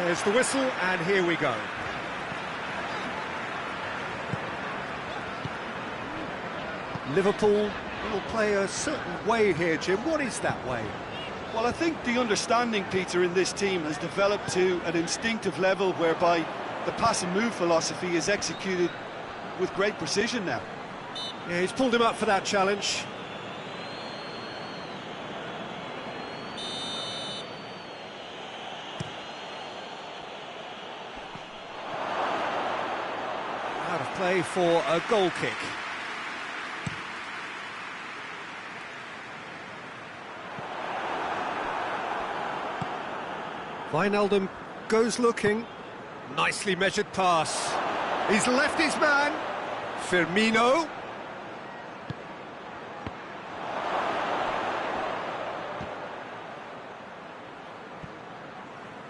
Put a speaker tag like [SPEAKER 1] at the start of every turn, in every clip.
[SPEAKER 1] There's the whistle, and here we go. Liverpool will play a certain way here, Jim. What is that way?
[SPEAKER 2] Well, I think the understanding, Peter, in this team has developed to an instinctive level whereby the pass and move philosophy is executed with great precision now.
[SPEAKER 1] Yeah, he's pulled him up for that challenge. Out of play for a goal kick. Wijnaldum goes looking. Nicely measured pass. He's left his man. Firmino.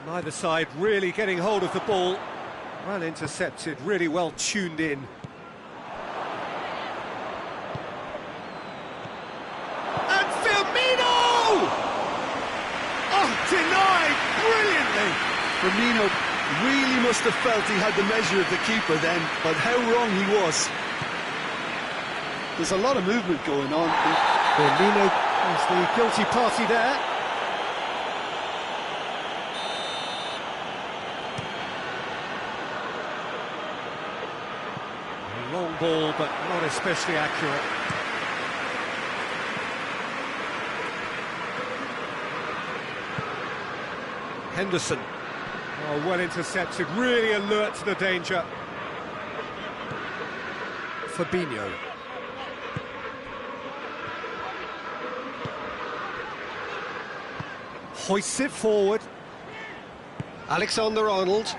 [SPEAKER 1] Neither side really getting hold of the ball. Well intercepted, really well tuned in. And Firmino! Oh, denied brilliantly!
[SPEAKER 2] Firmino really must have felt he had the measure of the keeper then, but how wrong he was. There's a lot of movement going on.
[SPEAKER 1] Firmino is the guilty party there. Long ball, but not especially accurate. Henderson. Oh, well intercepted, really alert to the danger. Fabinho. Hoists it forward. Alexander-Arnold.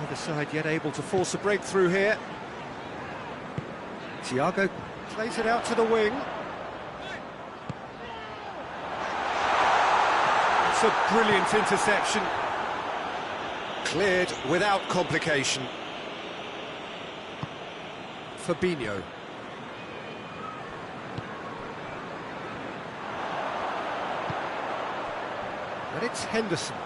[SPEAKER 1] Neither side yet able to force a breakthrough here. Thiago plays it out to the wing. It's a brilliant interception. Cleared without complication. Fabinho. And it's Henderson.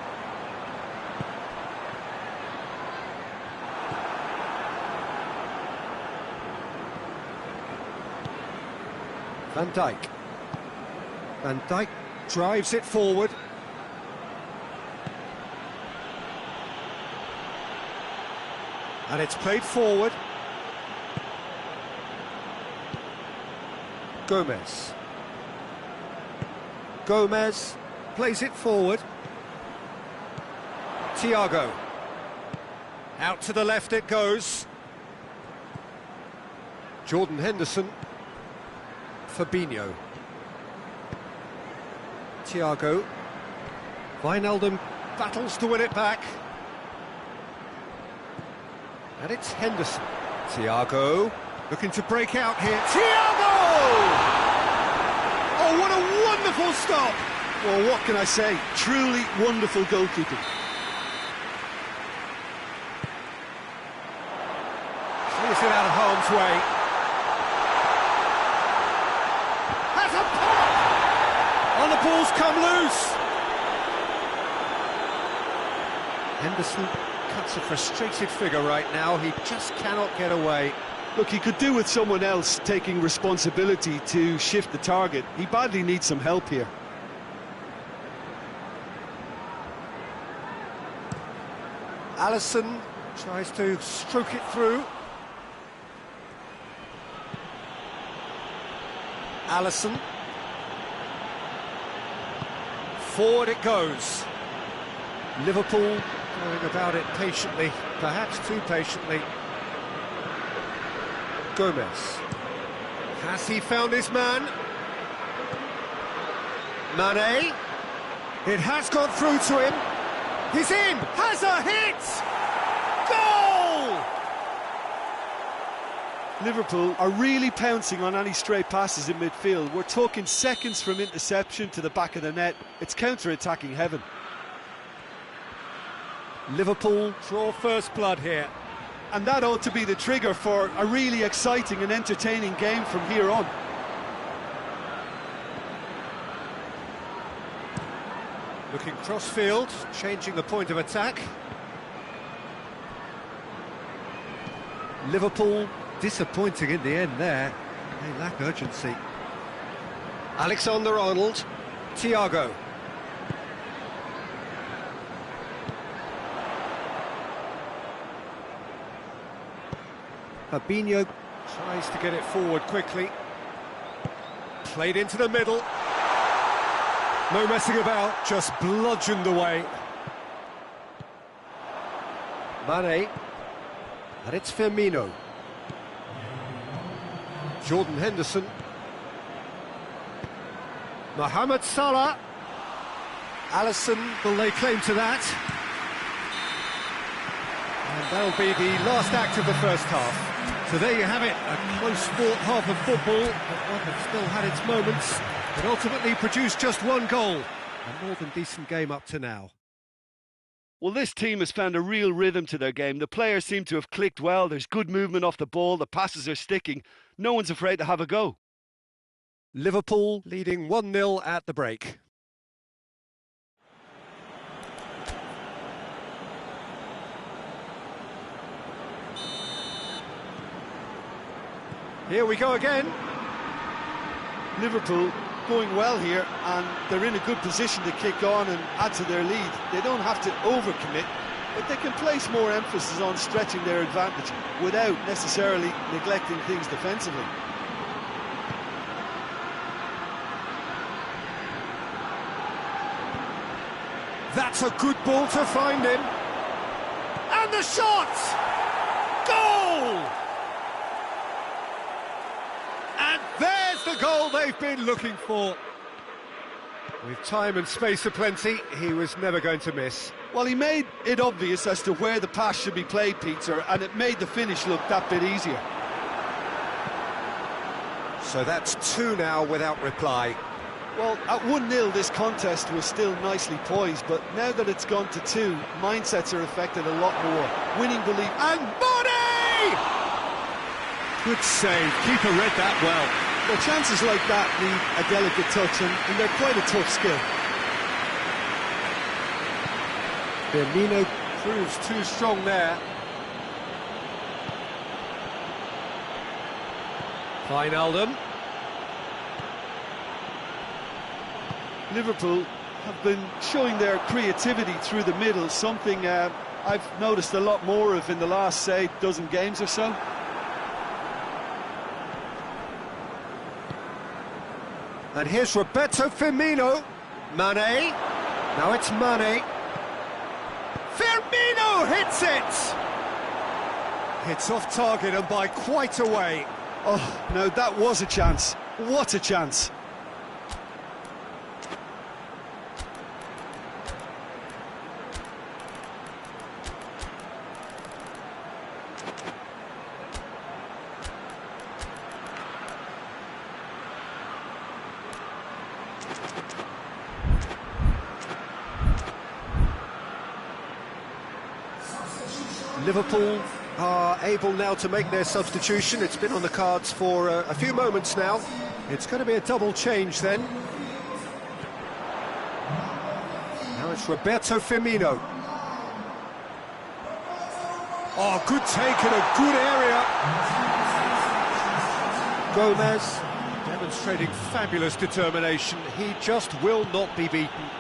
[SPEAKER 1] Van Dijk. Van Dijk drives it forward. And it's played forward. Gomez. Gomez plays it forward. Thiago. Out to the left it goes. Jordan Henderson. Fabinho. Thiago. Wijnaldum battles to win it back. And it's Henderson. Thiago looking to break out here. Thiago! Oh, what a wonderful stop!
[SPEAKER 2] Well, what can I say? Truly wonderful goalkeeping.
[SPEAKER 1] Clears it out of harm's way. Has a pop! And the ball's come loose. Henderson cuts a frustrated figure right now. He just cannot get away.
[SPEAKER 2] Look, he could do with someone else taking responsibility to shift the target. He badly needs some help here.
[SPEAKER 1] Alisson tries to stroke it through. Alisson. Forward it goes. Liverpool going about it patiently, perhaps too patiently. Gomez. Has he found his man? Mane. It has gone through to him. He's in! Has a hit! Goal!
[SPEAKER 2] Liverpool are really pouncing on any stray passes in midfield. We're talking seconds from interception to the back of the net. It's counter-attacking heaven.
[SPEAKER 1] Liverpool draw first blood here.
[SPEAKER 2] And that ought to be the trigger for a really exciting and entertaining game from here on.
[SPEAKER 1] Looking cross-field, changing the point of attack. Liverpool disappointing in the end there. They lack urgency. Alexander-Arnold. Thiago. Fabinho tries to get it forward quickly. Played into the middle. No messing about, just bludgeoned away. Mane. And it's Firmino. Jordan Henderson. Mohamed Salah. Alisson will lay claim to that. And that'll be the last act of the first half. So there you have it, a close-fought half of football, but one that still had its moments, but ultimately produced just one goal. A more than decent game up to now.
[SPEAKER 2] Well, this team has found a real rhythm to their game. The players seem to have clicked well. There's good movement off the ball. The passes are sticking. No one's afraid to have a go.
[SPEAKER 1] Liverpool leading 1-0 at the break. Here we go again.
[SPEAKER 2] Liverpool going well here, and they're in a good position to kick on and add to their lead. They don't have to overcommit, but they can place more emphasis on stretching their advantage without necessarily neglecting things defensively.
[SPEAKER 1] That's a good ball to find him. And the shot! Goal! And there's the goal they've been looking for. With time and space aplenty, he was never going to miss.
[SPEAKER 2] Well, he made it obvious as to where the pass should be played, Peter, and it made the finish look that bit easier.
[SPEAKER 1] So that's 2 now without reply.
[SPEAKER 2] Well, at 1-0 this contest was still nicely poised, but now that it's gone to 2, mindsets are affected a lot more. Winning belief and money!
[SPEAKER 1] Good save, keeper read that well.
[SPEAKER 2] Well, chances like that need a delicate touch, and they're quite a tough skill.
[SPEAKER 1] Firmino proves too strong there. Wijnaldum.
[SPEAKER 2] Liverpool have been showing their creativity through the middle, something I've noticed a lot more of in the last, say, dozen games or so.
[SPEAKER 1] And here's Roberto Firmino. Mane. Now it's Mane. Firmino hits it! It's off target and by quite a way.
[SPEAKER 2] Oh, no, that was a chance. What a chance.
[SPEAKER 1] Liverpool are able now to make their substitution. It's been on the cards for a few moments now. It's going to be a double change then. Now it's Roberto Firmino. Oh, good take in a good area. Gomez demonstrating fabulous determination. He just will not be beaten.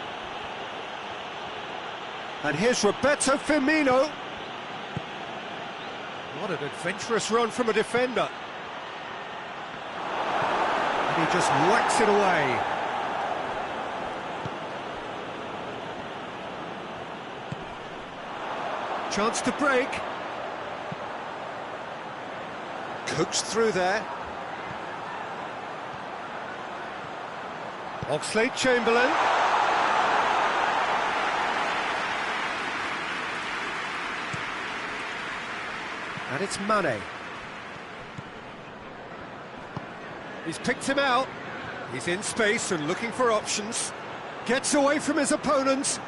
[SPEAKER 1] And here's Roberto Firmino. What an adventurous run from a defender. And he just whacks it away. Chance to break. Coaxed through there. Oxlade-Chamberlain. And it's Mane. He's picked him out. He's in space and looking for options. Gets away from his opponents.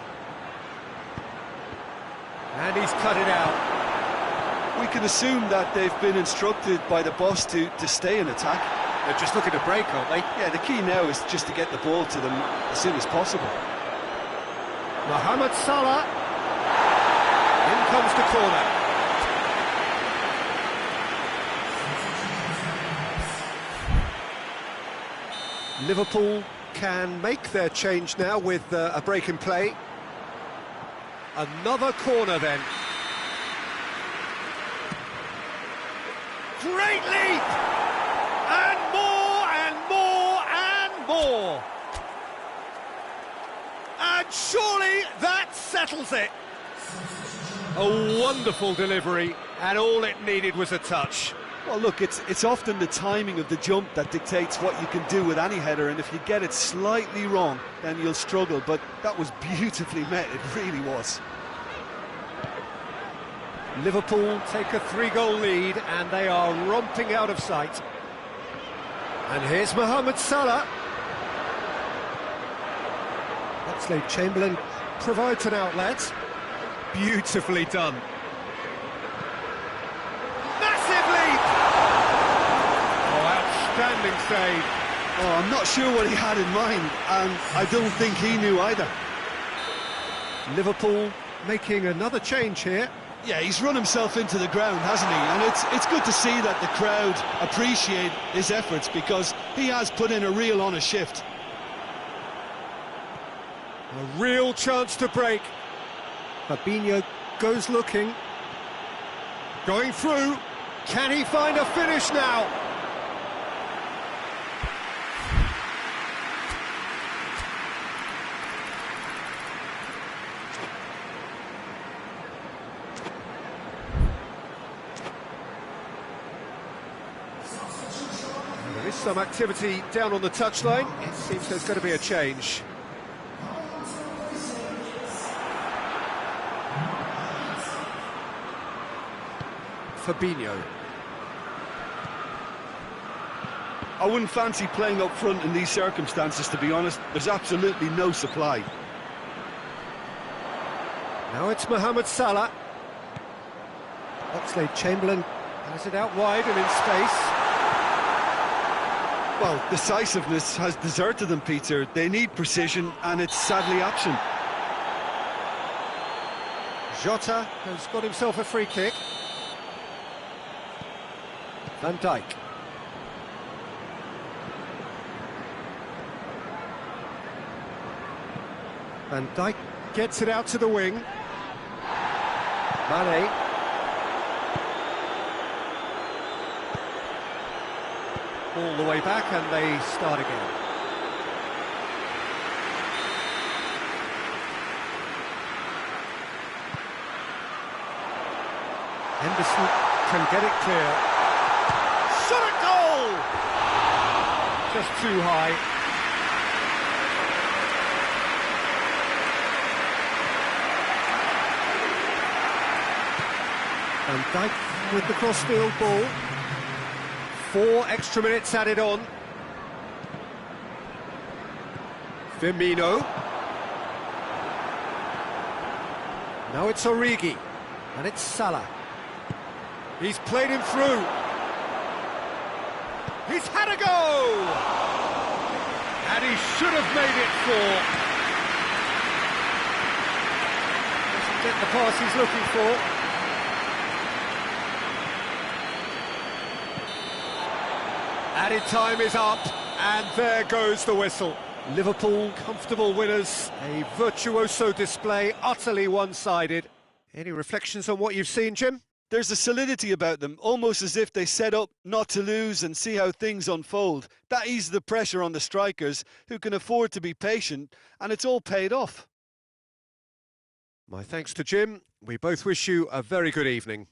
[SPEAKER 1] And he's cut it out.
[SPEAKER 2] We can assume that they've been instructed by the boss to stay in attack.
[SPEAKER 1] They're just looking to break, aren't they?
[SPEAKER 2] Yeah, the key now is just to get the ball to them as soon as possible.
[SPEAKER 1] Mohamed Salah. In comes the corner. Liverpool can make their change now with a break in play. Another corner then. Great leap! And more and more and more! And surely that settles it! A wonderful delivery, and all it needed was a touch.
[SPEAKER 2] Well, look, it's often the timing of the jump that dictates what you can do with any header, and if you get it slightly wrong, then you'll struggle, but that was beautifully met, it really was.
[SPEAKER 1] Liverpool take a 3-goal lead, and they are romping out of sight. And here's Mohamed Salah. Oxlade-Chamberlain provides an outlet. Beautifully done. Massive leap! Oh, outstanding save.
[SPEAKER 2] Oh, I'm not sure what he had in mind, and I don't think he knew either.
[SPEAKER 1] Liverpool making another change here.
[SPEAKER 2] Yeah, he's run himself into the ground, hasn't he? And it's good to see that the crowd appreciate his efforts, because he has put in a real honest shift.
[SPEAKER 1] A real chance to break. Fabinho goes looking. Going through. Can he find a finish now? There is some activity down on the touchline. It seems there's going to be a change. Fabinho.
[SPEAKER 2] I wouldn't fancy playing up front in these circumstances, to be honest. There's absolutely no supply.
[SPEAKER 1] Now it's Mohamed Salah. Oxlade-Chamberlain has it out wide and in space.
[SPEAKER 2] Well, decisiveness has deserted them, Peter. They need precision, and it's sadly absent.
[SPEAKER 1] Jota has got himself a free kick. Van Dijk. Van Dijk gets it out to the wing. Mane. All the way back, and they start again. Henderson can get it clear. Shot at goal! Just too high. Van Dijk with the crossfield ball. 4 extra minutes added on. Firmino. Now it's Origi. And it's Salah. He's played him through. He's had a go! And he should have made it 4. Doesn't get the pass he's looking for. Added time is up, and there goes the whistle. Liverpool, comfortable winners. A virtuoso display, utterly one-sided. Any reflections on what you've seen, Jim?
[SPEAKER 2] There's a solidity about them, almost as if they set up not to lose and see how things unfold. That eases the pressure on the strikers, who can afford to be patient, and it's all paid off.
[SPEAKER 1] My thanks to Jim. We both wish you a very good evening.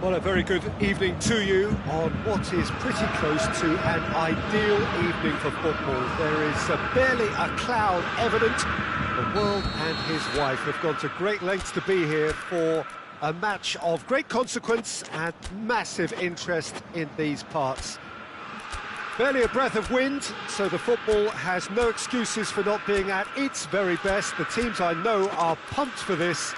[SPEAKER 1] Well, a very good evening to you on what is pretty close to an ideal evening for football. There is barely a cloud evident. The world and his wife have gone to great lengths to be here for a match of great consequence and massive interest in these parts. Barely a breath of wind, so the football has no excuses for not being at its very best. The teams I know are pumped for this.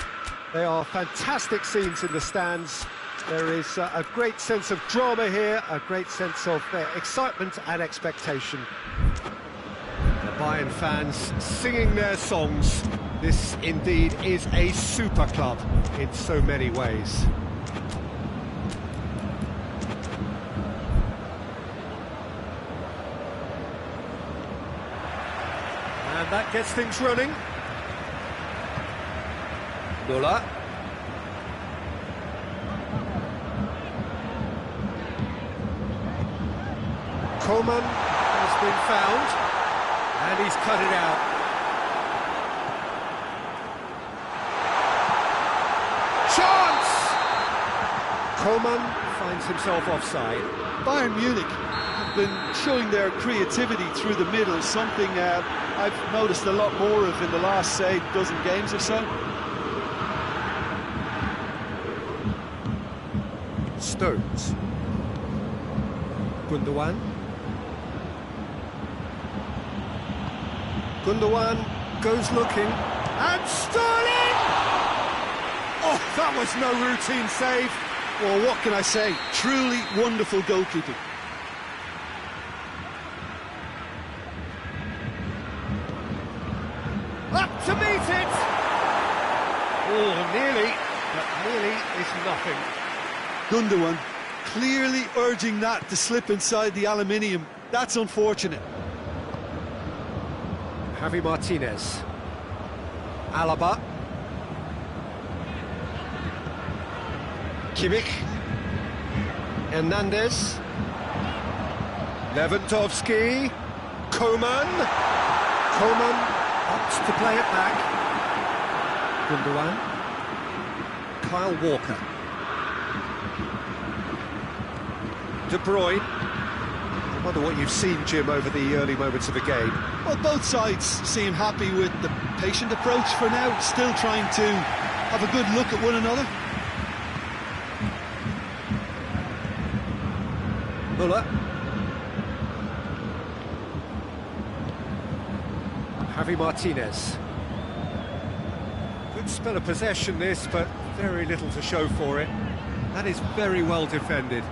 [SPEAKER 1] They are fantastic scenes in the stands. There is a great sense of drama here, a great sense of excitement and expectation. The Bayern fans singing their songs. This indeed is a super club in so many ways. And that gets things running. Müller. Coman has been found, and he's cut it out. Chance! Coman finds himself offside.
[SPEAKER 2] Bayern Munich have been showing their creativity through the middle, something I've noticed a lot more of in the last, say, dozen games or so.
[SPEAKER 1] Stones. Gundogan. Gundogan goes looking, and Sterling! Oh, that was no routine save.
[SPEAKER 2] Well, what can I say? Truly wonderful goalkeeping.
[SPEAKER 1] Up to meet it! Oh, nearly, but nearly is nothing.
[SPEAKER 2] Gundogan clearly urging that to slip inside the aluminium. That's unfortunate.
[SPEAKER 1] Javi Martinez. Alaba. Kimmich. Hernandez. Lewandowski. Coman. Coman opts to play it back. Gundogan. Kyle Walker. De Bruyne. I wonder what you've seen, Jim, over the early moments of the game.
[SPEAKER 2] Well, both sides seem happy with the patient approach for now, still trying to have a good look at one another.
[SPEAKER 1] Müller. Javi Martinez. Good spell of possession this, but very little to show for it. That is very well defended.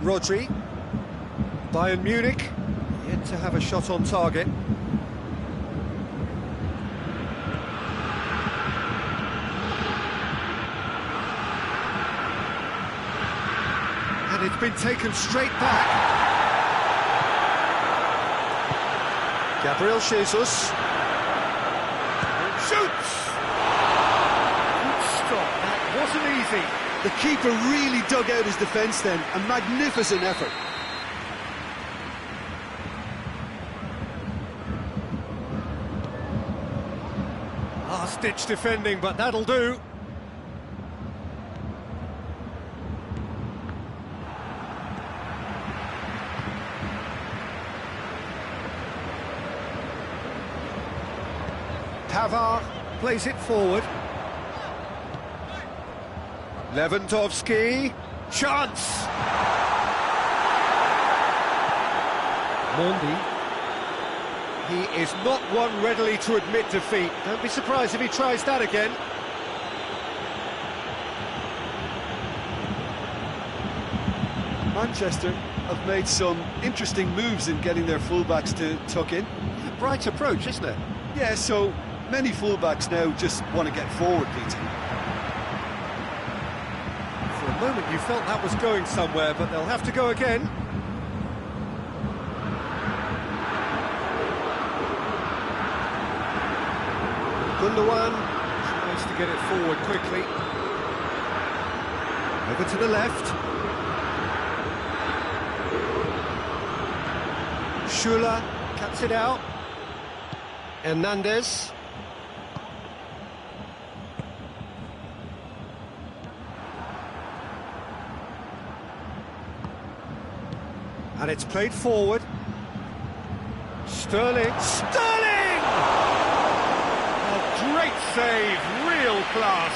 [SPEAKER 1] Rodri. Bayern Munich, yet to have a shot on target. And it's been taken straight back. Gabriel Jesus. Shoots! Good stop, that wasn't easy.
[SPEAKER 2] The keeper really dug out his defence then, a magnificent effort.
[SPEAKER 1] Last-ditch defending, but that'll do. Pavard plays it forward. Lewandowski, chance! Mondi. He is not one readily to admit defeat. Don't be surprised if he tries that again.
[SPEAKER 2] Manchester have made some interesting moves in getting their fullbacks to tuck in.
[SPEAKER 1] A bright approach, isn't it?
[SPEAKER 2] Yeah, so many fullbacks now just want to get forward, Peter.
[SPEAKER 1] For a moment you felt that was going somewhere, but they'll have to go again. Gundogan tries to get it forward quickly. Over to the left. Schuller cuts it out. Hernandez. And it's played forward. Sterling. Sterling! A great save, real class.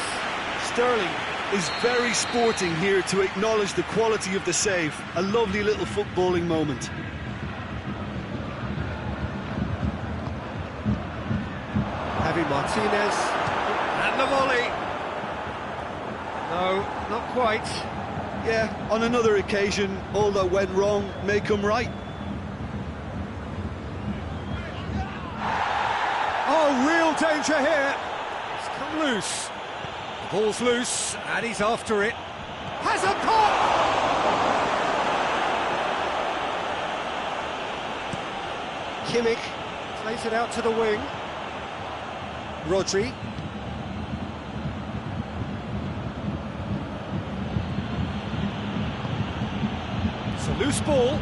[SPEAKER 2] Sterling is very sporting here to acknowledge the quality of the save. A lovely little footballing moment.
[SPEAKER 1] Javi Martinez. And the volley. No, not quite.
[SPEAKER 2] Yeah, on another occasion, all that went wrong may come right.
[SPEAKER 1] Oh, real danger here. It's come loose. The ball's loose, and he's after it. Has a pop! Kimmich plays it out to the wing. Rodri. It's a loose ball.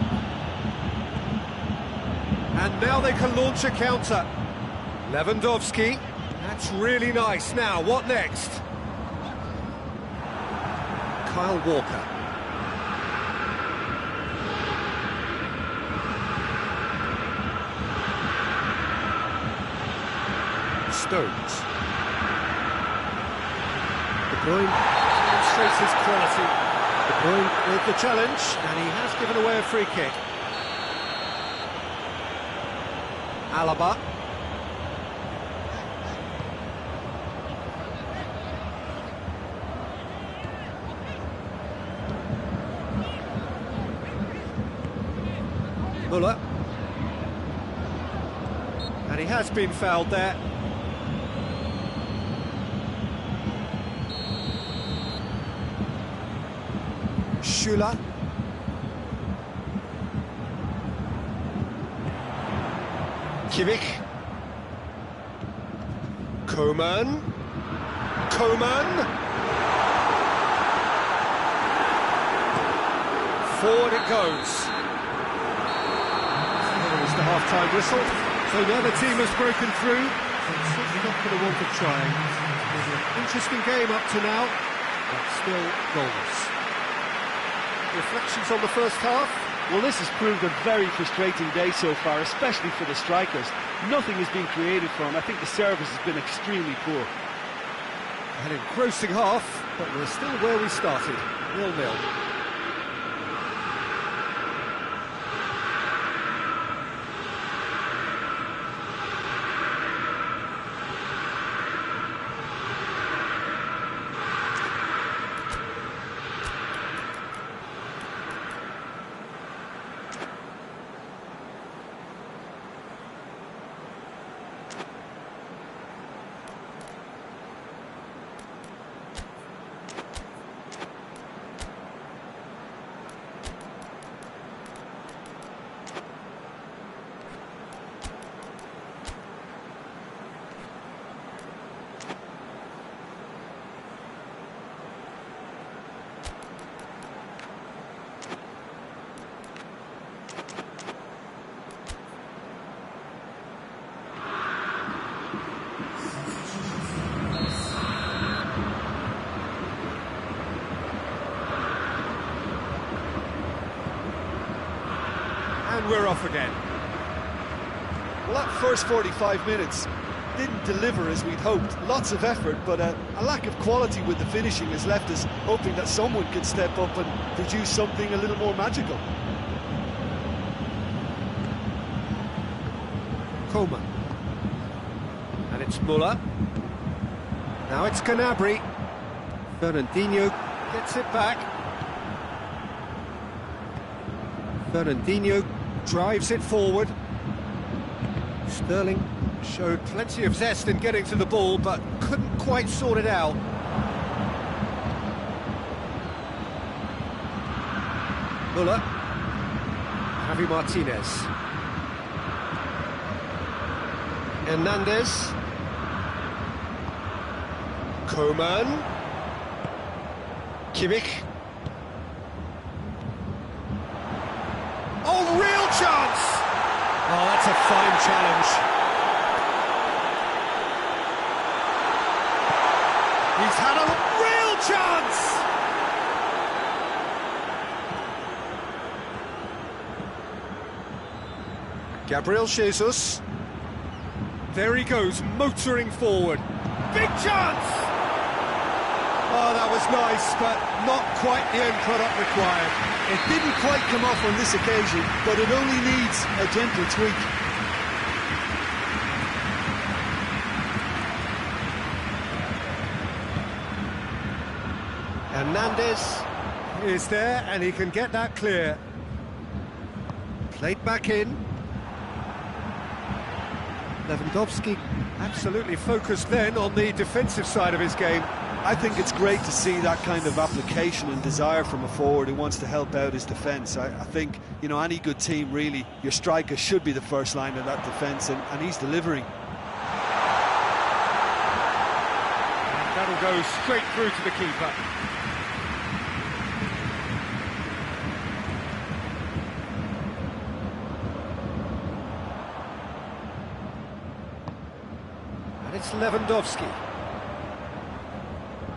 [SPEAKER 1] And now they can launch a counter. Lewandowski. That's really nice. Now, what next? Kyle Walker. Stones. De Bruyne demonstrates his quality. De Bruyne with the challenge, and he has given away a free kick. Alaba. Muller. And he has been fouled there. Schüller. Kimmich. Coman. Forward it goes. There's the half-time whistle. So now the team has broken through. It's certainly not for the want of trying. It's been an interesting game up to now, but still goalless. Reflections on the first half?
[SPEAKER 2] Well, this has proved a very frustrating day so far, especially for the strikers. Nothing has been created for them. I think the service has been extremely poor.
[SPEAKER 1] An engrossing half, but we're still where we started, 0-0. And we're off again.
[SPEAKER 2] Well, that first 45 minutes didn't deliver as we'd hoped. Lots of effort, but a lack of quality with the finishing has left us hoping that someone can step up and produce something a little more magical.
[SPEAKER 1] Coman. And it's Muller. Now it's Gnabry. Fernandinho gets it back. Fernandinho drives it forward. Sterling showed plenty of zest in getting to the ball, but couldn't quite sort it out. Muller. Javi Martinez. Hernandez. Coman. Kimmich. Oh, real chance! Oh, that's a fine challenge. He's had a real chance! Gabriel Jesus. There he goes, motoring forward. Big chance! Oh, that was nice, but not quite the end product required.
[SPEAKER 2] It didn't quite come off on this occasion, but it only needs a gentle tweak.
[SPEAKER 1] Hernandez is there, and he can get that clear. Played back in. Lewandowski absolutely focused then on the defensive side of his game.
[SPEAKER 2] I think it's great to see that kind of application and desire from a forward who wants to help out his defence. I think, you know, any good team, really, your striker should be the first line of that defence, and he's delivering.
[SPEAKER 1] And that'll go straight through to the keeper. And it's Lewandowski.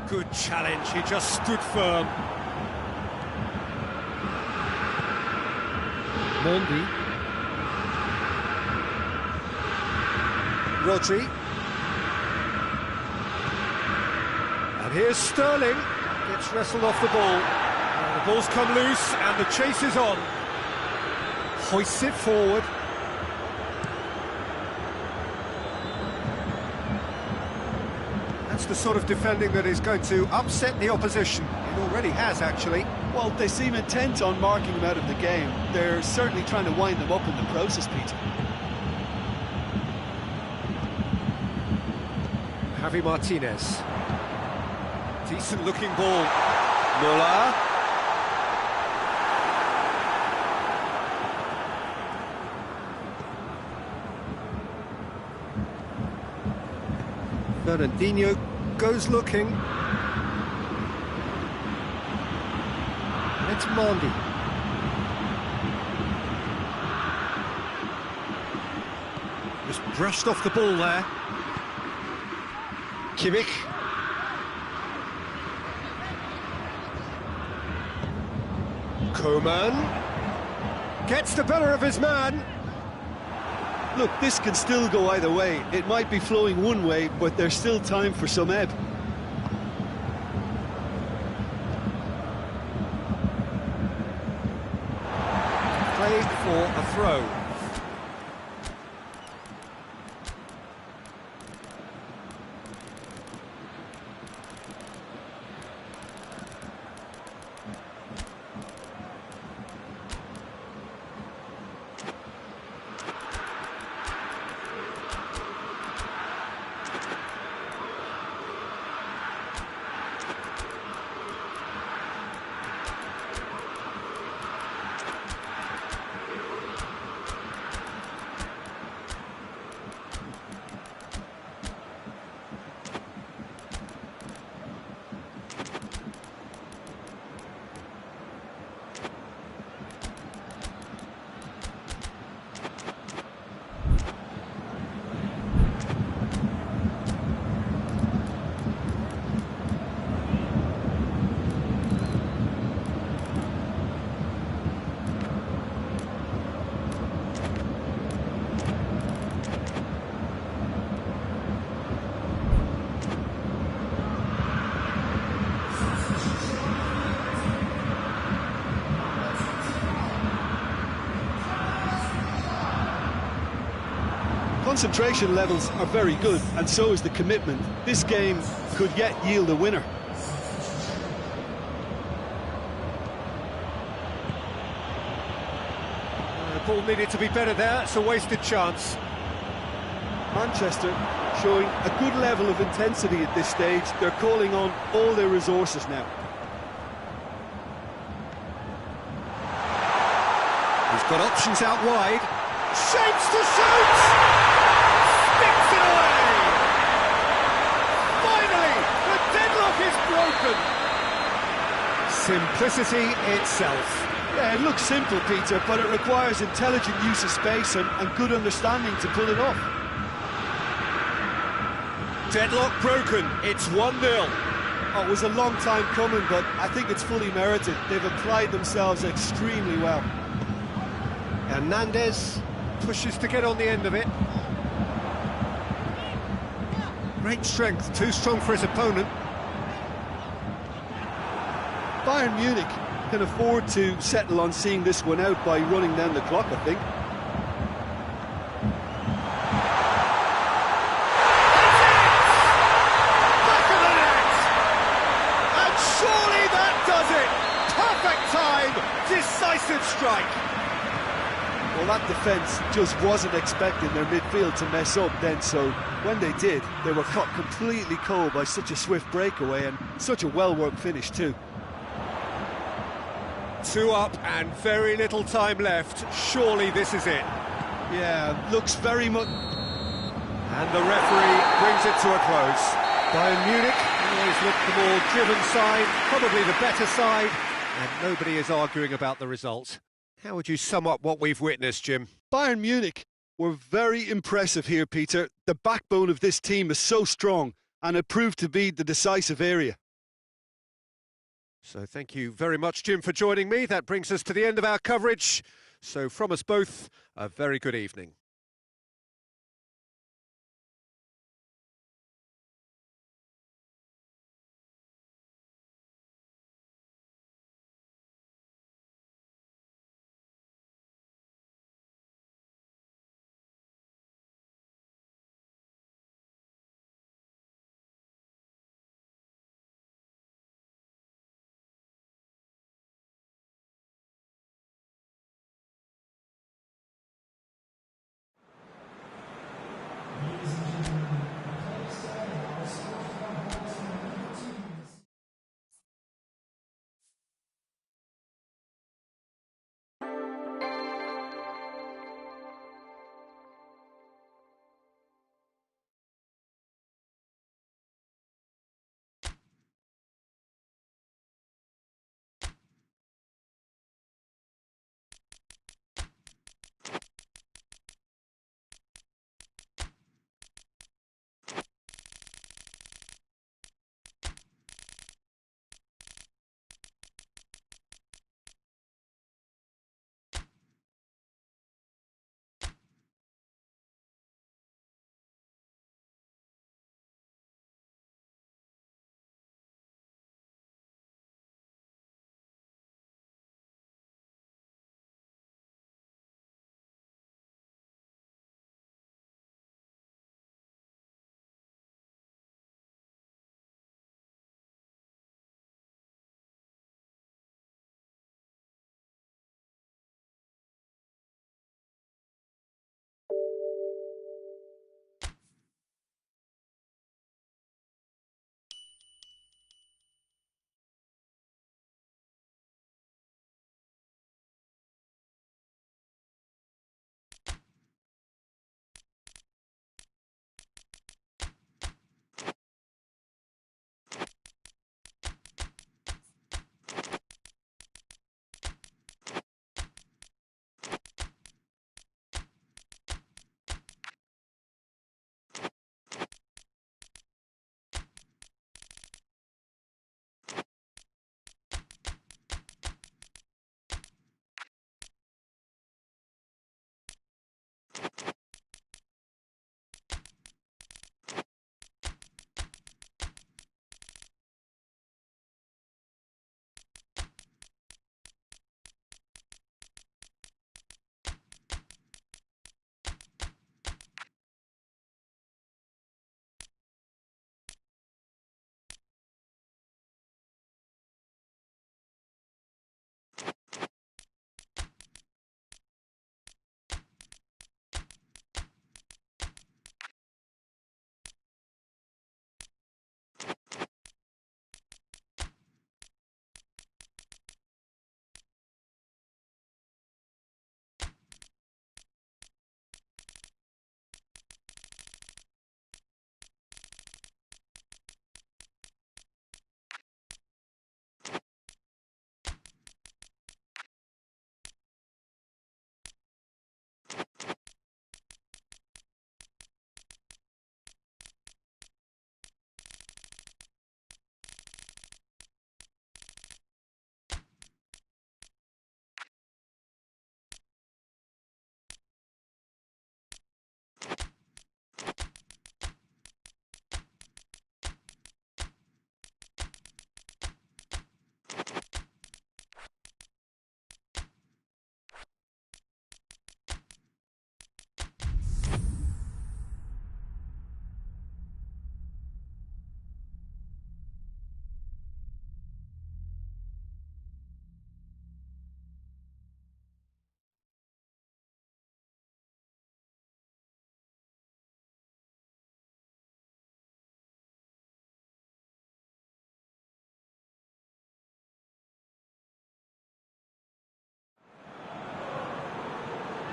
[SPEAKER 1] Good challenge, he just stood firm. Mondi. Rodri. And here's Sterling. Gets wrestled off the ball. And the ball's come loose and the chase is on. Hoists it forward. That's the sort of defending that is going to upset the opposition. It already has, actually.
[SPEAKER 2] Well, they seem intent on marking him out of the game. They're certainly trying to wind them up in the process, Peter.
[SPEAKER 1] Javi Martinez. Decent-looking ball. Muller. Fernandinho goes looking. It's Mondi. Just brushed off the ball there. Kimmich. Coman. Gets the better of his man.
[SPEAKER 2] Look, this can still go either way. It might be flowing one way, but there's still time for some ebb.
[SPEAKER 1] Played for a throw.
[SPEAKER 2] Concentration levels are very good, and so is the commitment. This game could yet yield a winner.
[SPEAKER 1] The ball needed to be better there, it's a wasted chance.
[SPEAKER 2] Manchester showing a good level of intensity at this stage. They're calling on all their resources now.
[SPEAKER 1] He's got options out wide. Shapes to shoot! Sticks it away! Finally, the deadlock is broken! Simplicity itself.
[SPEAKER 2] Yeah, it looks simple, Peter, but it requires intelligent use of space and good understanding to pull it off.
[SPEAKER 1] Deadlock broken, it's 1-0.
[SPEAKER 2] Oh, it was a long time coming, but I think it's fully merited. They've applied themselves extremely well.
[SPEAKER 1] Hernandez pushes to get on the end of it. Great strength, too strong for his opponent.
[SPEAKER 2] Bayern Munich can afford to settle on seeing this one out by running down the clock, I think.
[SPEAKER 1] Back of the net! And surely that does it! Perfect time, decisive strike.
[SPEAKER 2] Well, that defence just wasn't expecting their midfield to mess up then, so when they did, they were caught completely cold by such a swift breakaway and such a well-worked finish too.
[SPEAKER 1] 2 up and very little time left. Surely this is it.
[SPEAKER 2] Yeah, looks very much...
[SPEAKER 1] And the referee brings it to a close. Bayern Munich always look the more driven side, probably the better side, and nobody is arguing about the result. How would you sum up what we've witnessed, Jim?
[SPEAKER 2] Bayern Munich were very impressive here, Peter. The backbone of this team is so strong, and it proved to be the decisive area.
[SPEAKER 1] So thank you very much, Jim, for joining me. That brings us to the end of our coverage. So from us both, a very good evening.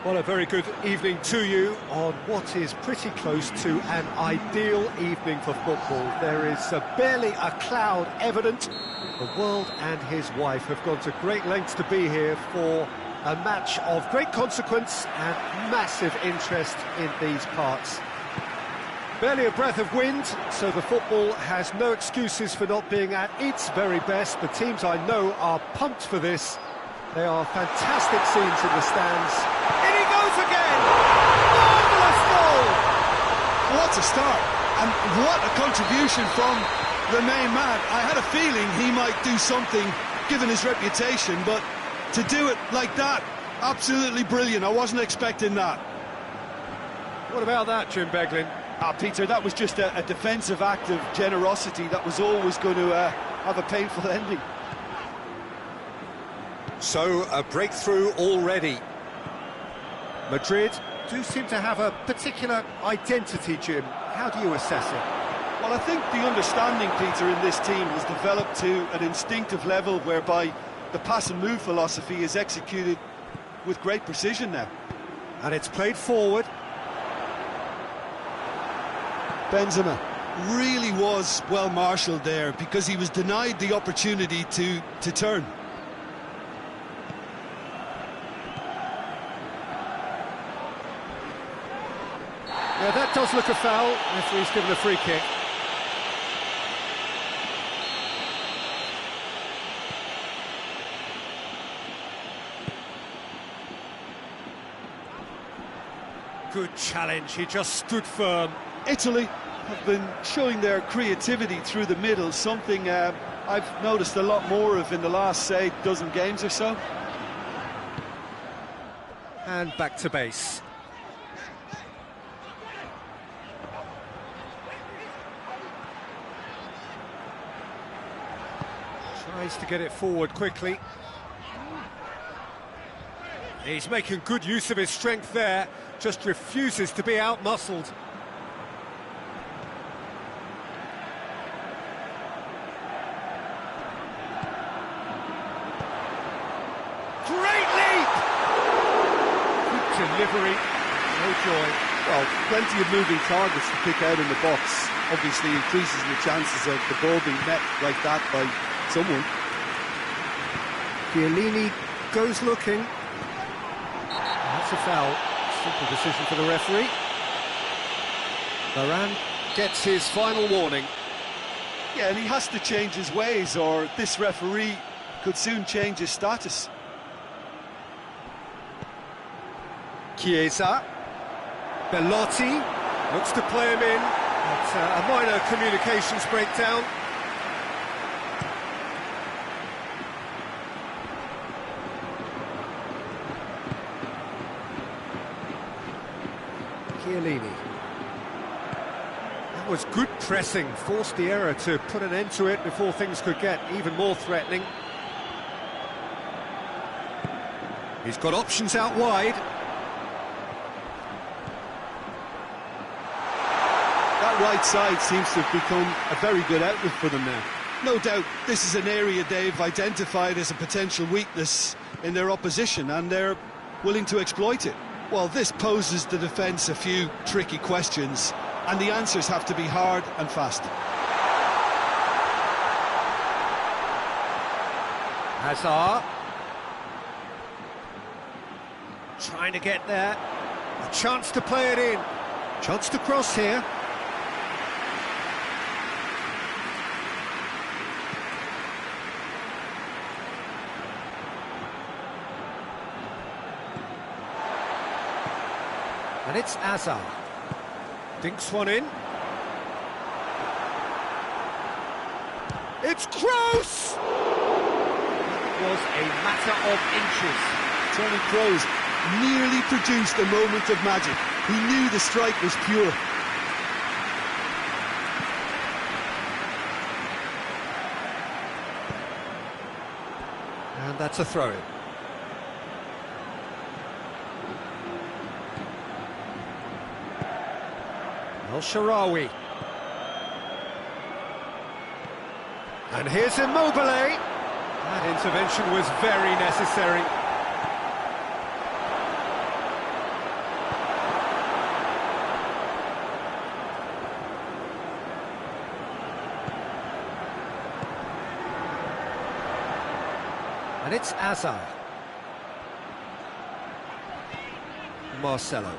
[SPEAKER 1] Well, a very good evening to you on what is pretty close to an ideal evening for football. There is barely a cloud evident. The world and his wife have gone to great lengths to be here for a match of great consequence and massive interest in these parts. Barely a breath of wind, so the football has no excuses for not being at its very best. The teams I know are pumped for this. They are fantastic scenes in the stands. In he goes again! Marvellous goal!
[SPEAKER 2] What a start, and what a contribution from the main man. I had a feeling he might do something, given his reputation, but to do it like that, absolutely brilliant. I wasn't expecting that.
[SPEAKER 1] What about that, Jim Beglin?
[SPEAKER 2] Peter, that was just a defensive act of generosity that was always going to have a painful ending.
[SPEAKER 1] So, a breakthrough already. Madrid do seem to have a particular identity, Jim. How do you assess it?
[SPEAKER 2] Well, I think the understanding, Peter, in this team has developed to an instinctive level whereby the pass and move philosophy is executed with great precision now.
[SPEAKER 1] And it's played forward.
[SPEAKER 2] Benzema really was well marshalled there because he was denied the opportunity to turn.
[SPEAKER 1] Yeah, that does look a foul. Referee's given a free kick. Good challenge, he just stood firm.
[SPEAKER 2] Italy have been showing their creativity through the middle, something I've noticed a lot more of in the last, say, dozen games or so.
[SPEAKER 1] And back to base. Tries to get it forward quickly. He's making good use of his strength there, just refuses to be out-muscled. Great leap! Good delivery, no joy.
[SPEAKER 2] Well, plenty of moving targets to pick out in the box. Obviously increases the chances of the ball being met like that by someone.
[SPEAKER 1] Chiellini goes looking. That's a foul. Simple decision for the referee. Varane gets his final warning.
[SPEAKER 2] Yeah, and he has to change his ways, or this referee could soon change his status.
[SPEAKER 1] Chiesa. Bellotti looks to play him in. It's a minor communications breakdown. Chiellini. That was good pressing, forced the error to put an end to it before things could get even more threatening. He's got options out wide.
[SPEAKER 2] That right side seems to have become a very good outlet for them now. No doubt this is an area they've identified as a potential weakness in their opposition, and they're willing to exploit it. Well, this poses the defence a few tricky questions, and the answers have to be hard and fast.
[SPEAKER 1] Hazard. Trying to get there. A chance to play it in. Chance to cross here. And it's Hazard. Dinks one in. It's Kroos! That was a matter of inches.
[SPEAKER 2] Toni Kroos nearly produced a moment of magic. He knew the strike was pure.
[SPEAKER 1] And that's a throw-in. El-Shaarawy. And here's Immobile. That intervention was very necessary. And it's Azar. Marcelo.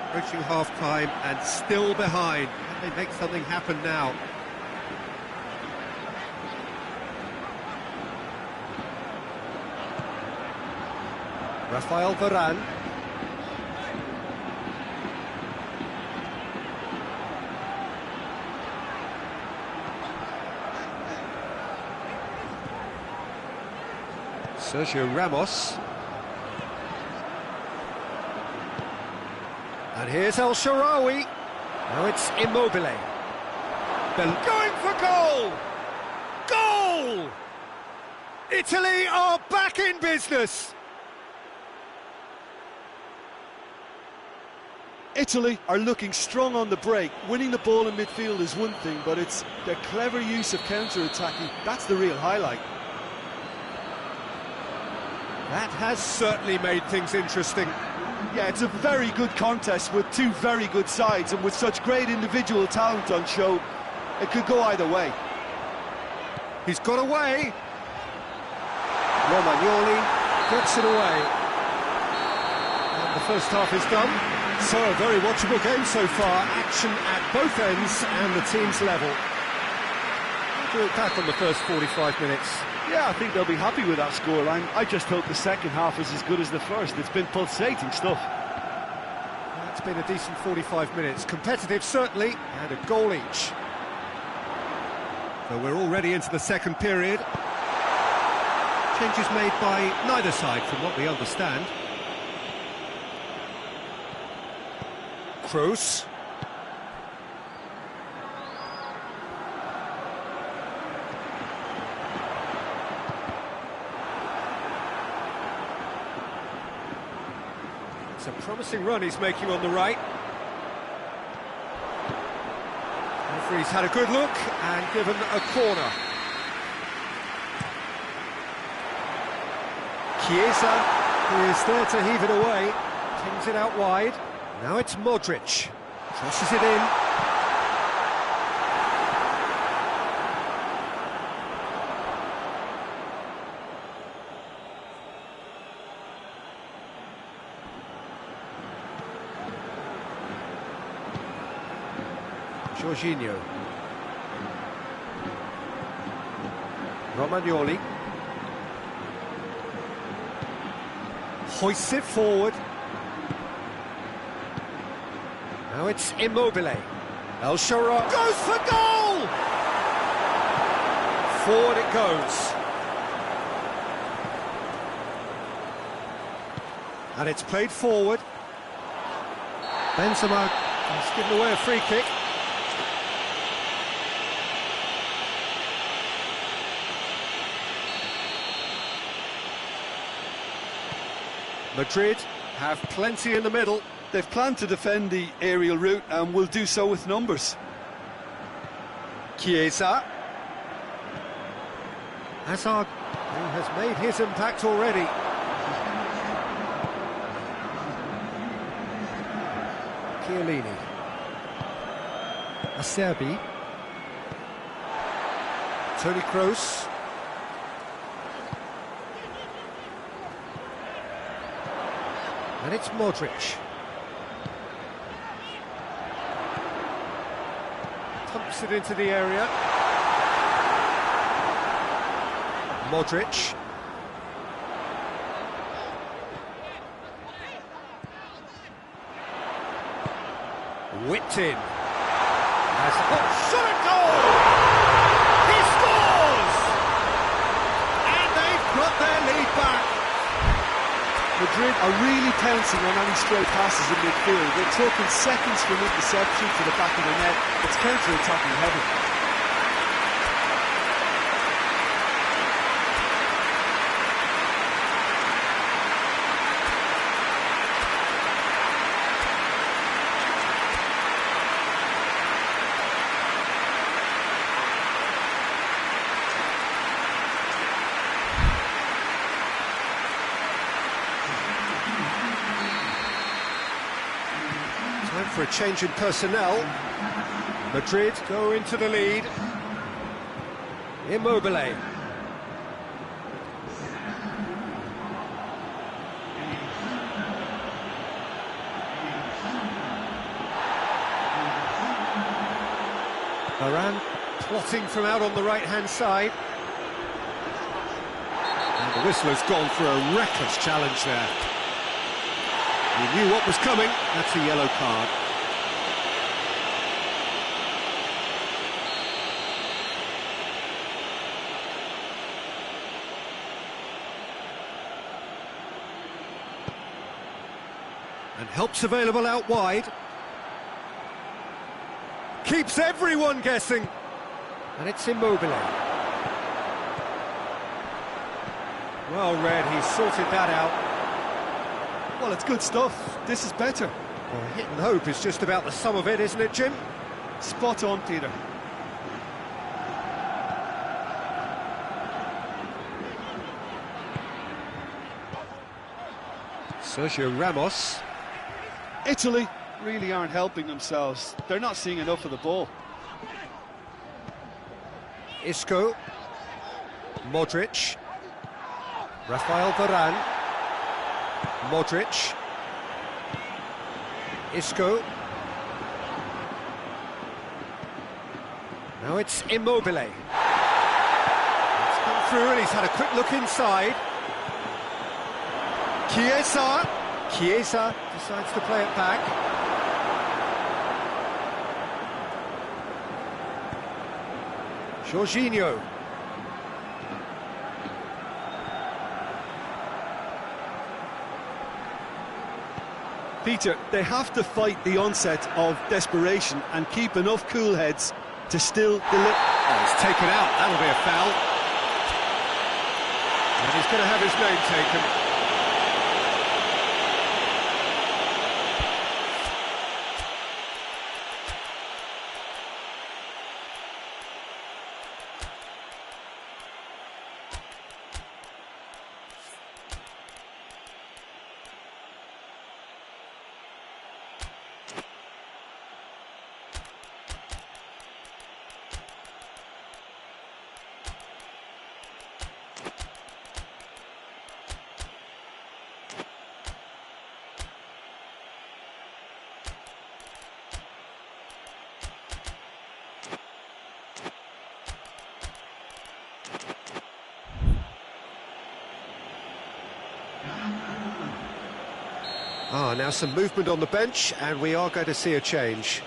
[SPEAKER 1] Approaching half-time and still behind. Can they make something happen now? Rafael Varane. Sergio Ramos. And here's El Shaarawy. Now it's Immobile. Going for goal! Goal! Italy are back in business!
[SPEAKER 2] Italy are looking strong on the break. Winning the ball in midfield is one thing, but it's their clever use of counter-attacking. That's the real highlight.
[SPEAKER 1] That has certainly made things interesting.
[SPEAKER 2] Yeah, it's a very good contest with two very good sides, and with such great individual talent on show, it could go either way.
[SPEAKER 1] He's got away. Romagnoli gets it away. And the first half is done. So, a very watchable game so far. Action at both ends and the team's level. What do you look back on the first 45 minutes?
[SPEAKER 2] Yeah, I think they'll be happy with that scoreline. I just hope the second half is as good as the first. It's been pulsating stuff.
[SPEAKER 1] It's been a decent 45 minutes. Competitive, certainly, and a goal each. So we're already into the second period. Changes made by neither side, from what we understand. Kroos. It's a promising run he's making on the right. Referee's had a good look and given a corner. Chiesa, who is there to heave it away, tings it out wide. Now it's Modric, crosses it in. Jorginho. Romagnoli. Hoists it forward. Now it's Immobile. El Shaarawy goes for goal! Forward it goes. And it's played forward. Benzema has given away a free kick. Madrid have plenty in the middle.
[SPEAKER 2] They've planned to defend the aerial route and will do so with numbers.
[SPEAKER 1] Chiesa. Hazard, who has made his impact already. Chiellini. Acerbi. Toni Kroos. And it's Modric. Pumps it into the area. Modric. Whipped in. Shot a goal! He scores! And they've got their lead back.
[SPEAKER 2] Madrid are really pouncing on any stray passes in midfield. They're talking seconds from interception to the back of the net. It's counter-attacking heavy.
[SPEAKER 1] Time for a change in personnel. Madrid go into the lead. Immobile. Varane plotting from out on the right-hand side. And the whistle has gone for a reckless challenge there. He knew what was coming. That's a yellow card. And help's available out wide. Keeps everyone guessing. And it's Immobile. Well read, he sorted that out.
[SPEAKER 2] Well, it's good stuff. This is better.
[SPEAKER 1] Well, hit and hope is just about the sum of it, isn't it, Jim?
[SPEAKER 2] Spot on, Peter.
[SPEAKER 1] Sergio Ramos.
[SPEAKER 2] Italy really aren't helping themselves. They're not seeing enough of the ball.
[SPEAKER 1] Isco. Modric. Rafael Varane. Modric. Isco. Now it's Immobile. It's come through and he's had a quick look inside. Chiesa. Chiesa decides to play it back. Jorginho.
[SPEAKER 2] Peter, they have to fight the onset of desperation and keep enough cool heads to still deliver.
[SPEAKER 1] Oh, he's taken out. That'll be a foul. And he's going to have his name taken. Now some movement on the bench, and we are going to see a change.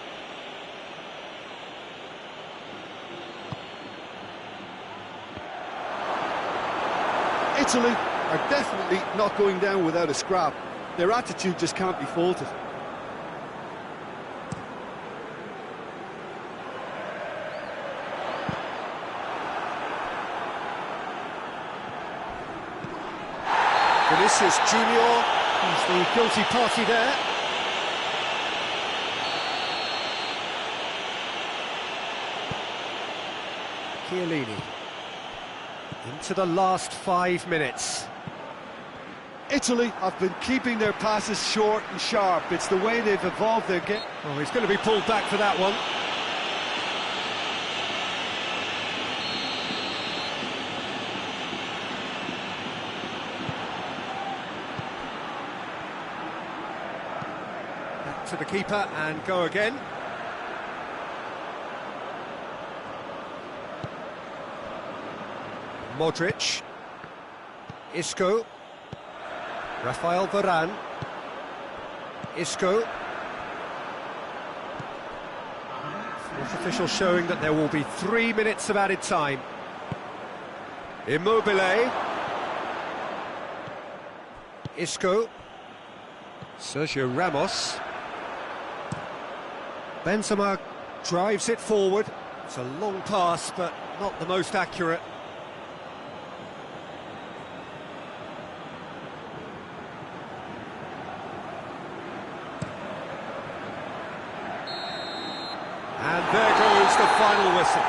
[SPEAKER 2] Italy are definitely not going down without a scrap. Their attitude just can't be faulted.
[SPEAKER 1] Vinicius Junior. He's the guilty party there. Chiellini. Into the last 5 minutes.
[SPEAKER 2] Italy have been keeping their passes short and sharp. It's the way they've evolved their game.
[SPEAKER 1] Oh, he's going to be pulled back for that one. To the keeper and go again. Modric. Isco. Rafael Varane. Isco. Fourth official showing that there will be 3 minutes of added time. Immobile. Isco. Sergio Ramos. Benzema drives it forward. It's a long pass, but not the most accurate. And there goes the final whistle.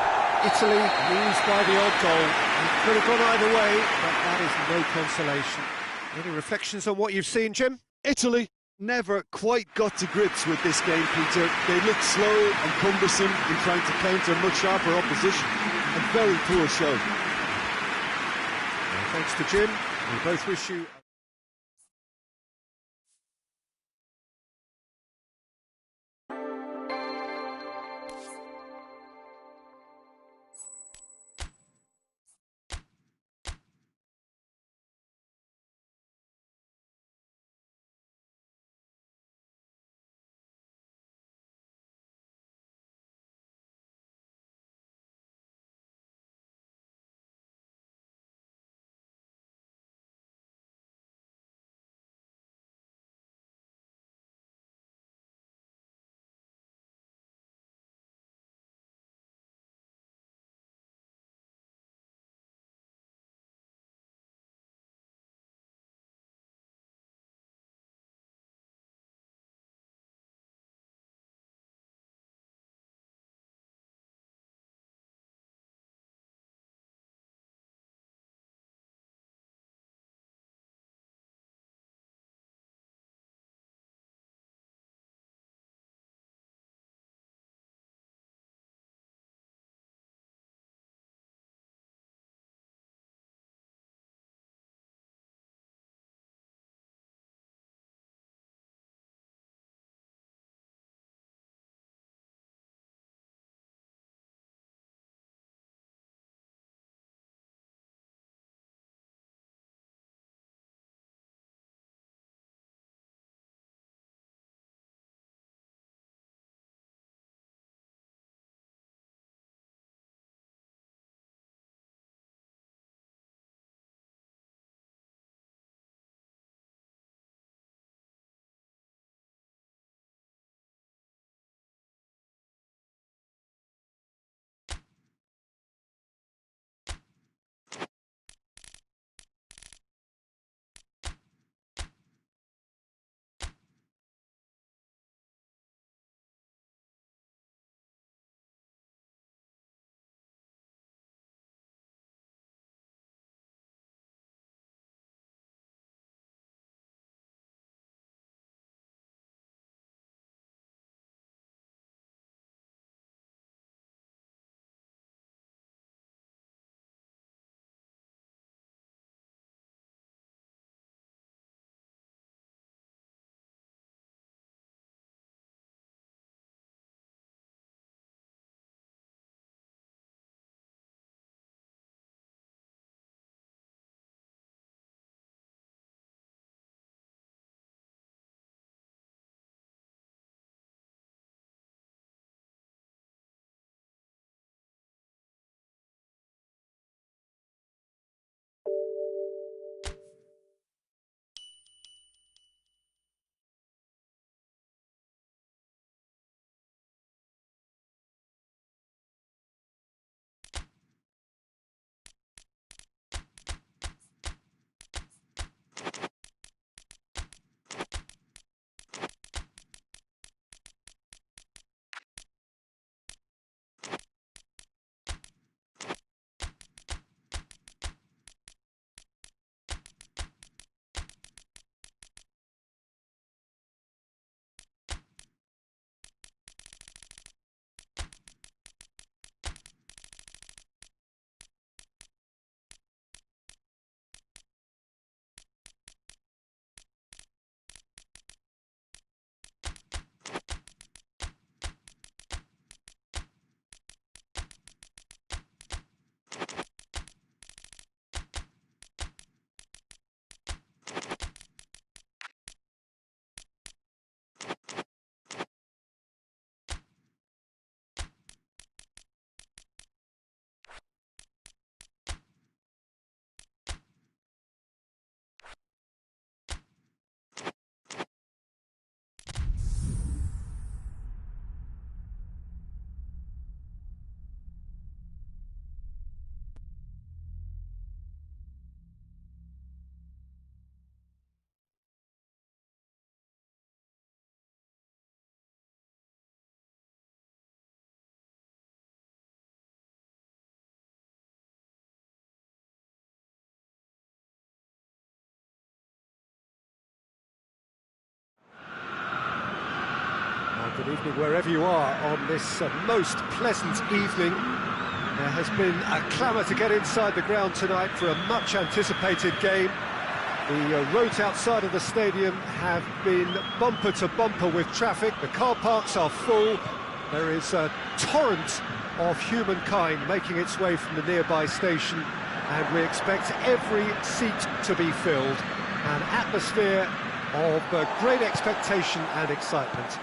[SPEAKER 1] Italy leads by the odd goal. It could have gone either way, but that is no consolation. Any reflections on what you've seen, Jim?
[SPEAKER 2] Italy never quite got to grips with this game, Peter. They looked slow and cumbersome in trying to counter much sharper opposition. A very poor show.
[SPEAKER 1] Well, thanks to Jim. We both wish you... Good evening wherever you are on this most pleasant evening. There has been a clamour to get inside the ground tonight for a much anticipated game. The roads outside of the stadium have been bumper to bumper with traffic. The car parks are full. There is a torrent of humankind making its way from the nearby station, and we expect every seat to be filled. An atmosphere of great expectation and excitement.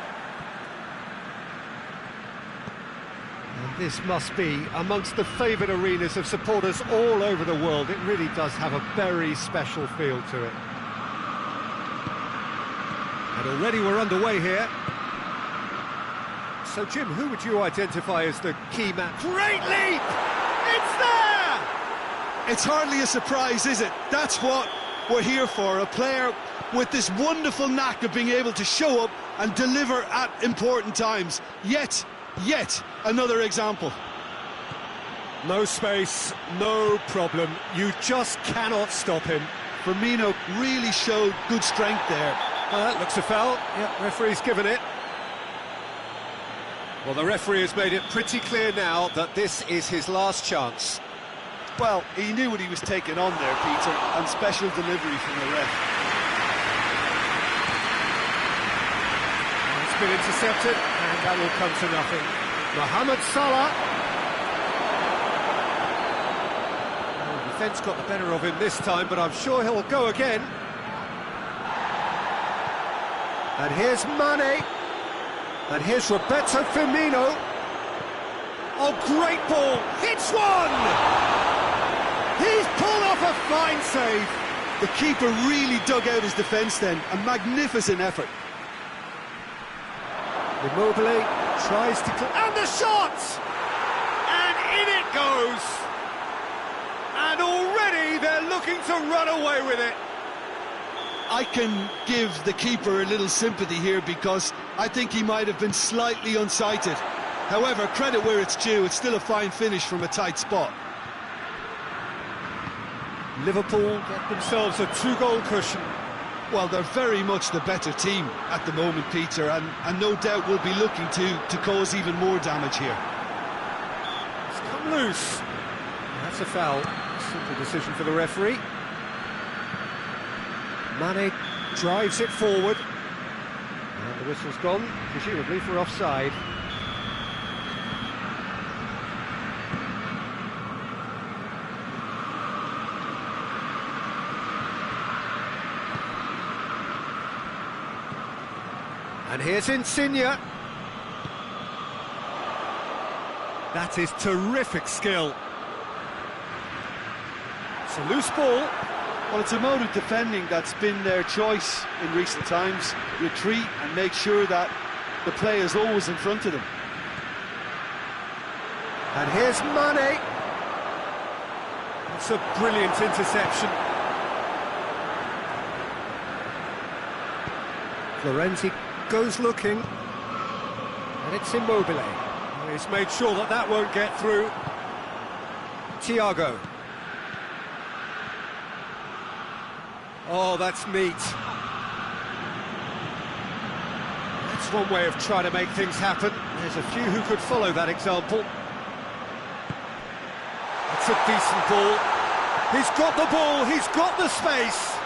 [SPEAKER 1] And this must be amongst the favoured arenas of supporters all over the world. It really does have a very special feel to it. And already we're underway here. So, Jim, who would you identify as the key man? Great leap! It's there!
[SPEAKER 2] It's hardly a surprise, is it? That's what we're here for, a player with this wonderful knack of being able to show up and deliver at important times. Yet another example.
[SPEAKER 1] No space, no problem. You just cannot stop him.
[SPEAKER 2] Firmino really showed good strength there.
[SPEAKER 1] Well, that looks a foul. Yep, referee's given it. Well, the referee has made it pretty clear now that this is his last chance.
[SPEAKER 2] Well, he knew what he was taking on there, Peter, and special delivery from the ref.
[SPEAKER 1] It's been intercepted, and that will come to nothing. Mohamed Salah. Oh, the defence got the better of him this time, but I'm sure he'll go again. And here's Mane. And here's Roberto Firmino. Oh, great ball! Hits one! He's pulled off a fine save.
[SPEAKER 2] The keeper really dug out his defence then. A magnificent effort.
[SPEAKER 1] Immobile tries to... And the shot! And in it goes! And already they're looking to run away with it.
[SPEAKER 2] I can give the keeper a little sympathy here because I think he might have been slightly unsighted. However, credit where it's due, it's still a fine finish from a tight spot.
[SPEAKER 1] Liverpool get themselves a 2-goal cushion.
[SPEAKER 2] Well, they're very much the better team at the moment, Peter, and no doubt will be looking to cause even more damage here.
[SPEAKER 1] It's come loose. That's a foul. Simple decision for the referee. Mane drives it forward. And the whistle's gone, presumably for offside. And here's Insigne. That is terrific skill. It's a loose ball.
[SPEAKER 2] Well, it's a mode of defending that's been their choice in recent times. Retreat and make sure that the play is always in front of them.
[SPEAKER 1] And here's Mane. It's a brilliant interception. Florenzi goes looking, and it's Immobile. He's made sure that that won't get through. Thiago. Oh, that's neat. That's one way of trying to make things happen. There's a few who could follow that example. It's a decent ball. He's got the ball, he's got the space.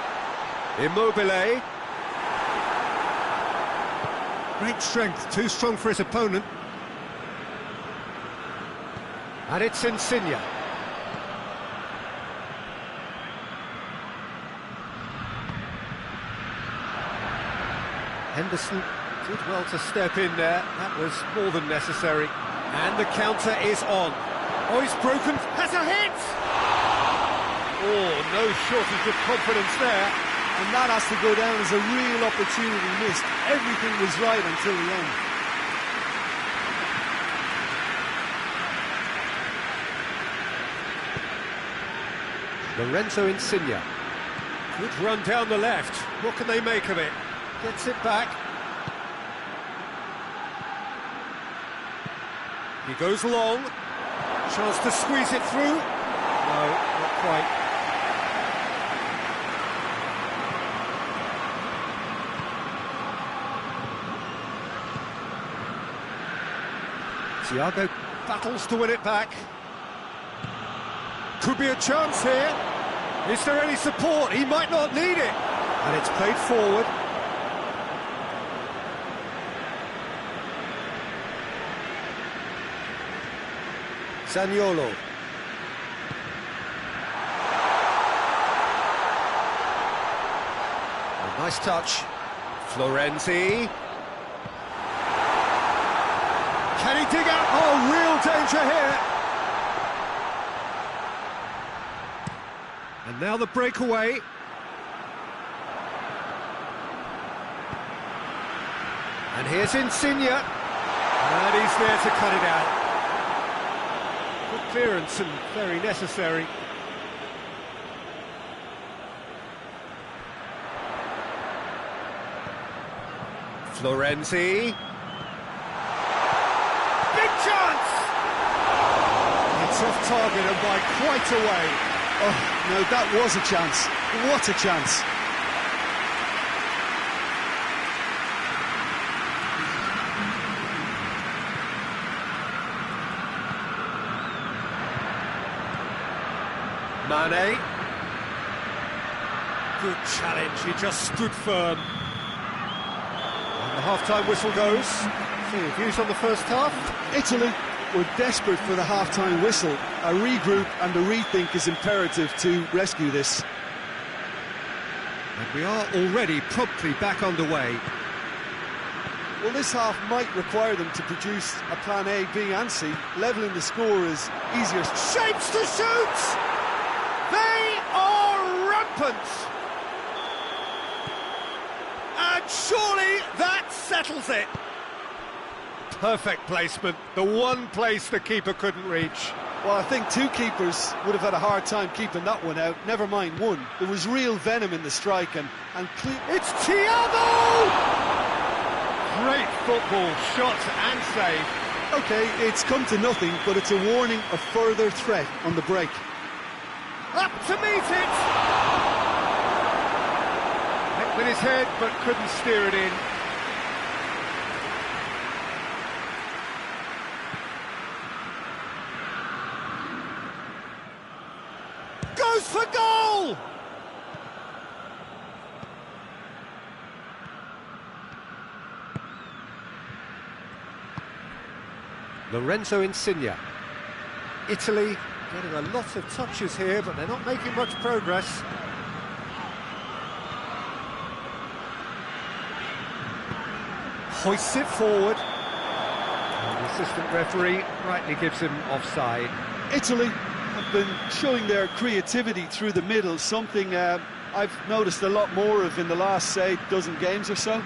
[SPEAKER 1] Immobile. Great strength, too strong for his opponent. And it's Insigne. Henderson did well to step in there. That was more than necessary. And the counter is on. Oh, he's broken. Has a hit! Oh, no shortage of confidence there.
[SPEAKER 2] And that has to go down as a real opportunity missed. Everything was right until the end.
[SPEAKER 1] Lorenzo Insigne. Good run down the left. What can they make of it? Gets it back. He goes long. Chance to squeeze it through. No, not quite. Thiago battles to win it back. Could be a chance here. Is there any support? He might not need it. And it's played forward. Zaniolo. A nice touch. Florenzi. Can he dig out? Oh, real danger here. And now the breakaway. And here's Insigne. And he's there to cut it out. Good clearance and very necessary. Florenzi. Big chance! It's off target and by quite a way.
[SPEAKER 2] Oh, no, that was a chance. What a chance.
[SPEAKER 1] Mane. Good challenge, he just stood firm. And the half-time whistle goes. So your views on the first half?
[SPEAKER 2] Italy were desperate for the half-time whistle. A regroup and a rethink is imperative to rescue this.
[SPEAKER 1] And we are already promptly back underway.
[SPEAKER 2] Well, this half might require them to produce a plan A, B and C. Levelling the score is easier.
[SPEAKER 1] Shapes to shoot! They are rampant! And surely that settles it. Perfect placement, the one place the keeper couldn't reach.
[SPEAKER 2] Well, I think two keepers would have had a hard time keeping that one out, never mind one. There was real venom in the strike and
[SPEAKER 1] It's Thiago! Great football, shot and save.
[SPEAKER 2] OK, it's come to nothing, but it's a warning of further threat on the break.
[SPEAKER 1] Up to meet it! Hit with his head, but couldn't steer it in. Goes for goal! Lorenzo Insigne. Italy getting a lot of touches here, but they're not making much progress. Hoists it forward. And the assistant referee rightly gives him offside.
[SPEAKER 2] Italy have been showing their creativity through the middle, something I've noticed a lot more of in the last, say, dozen games or so.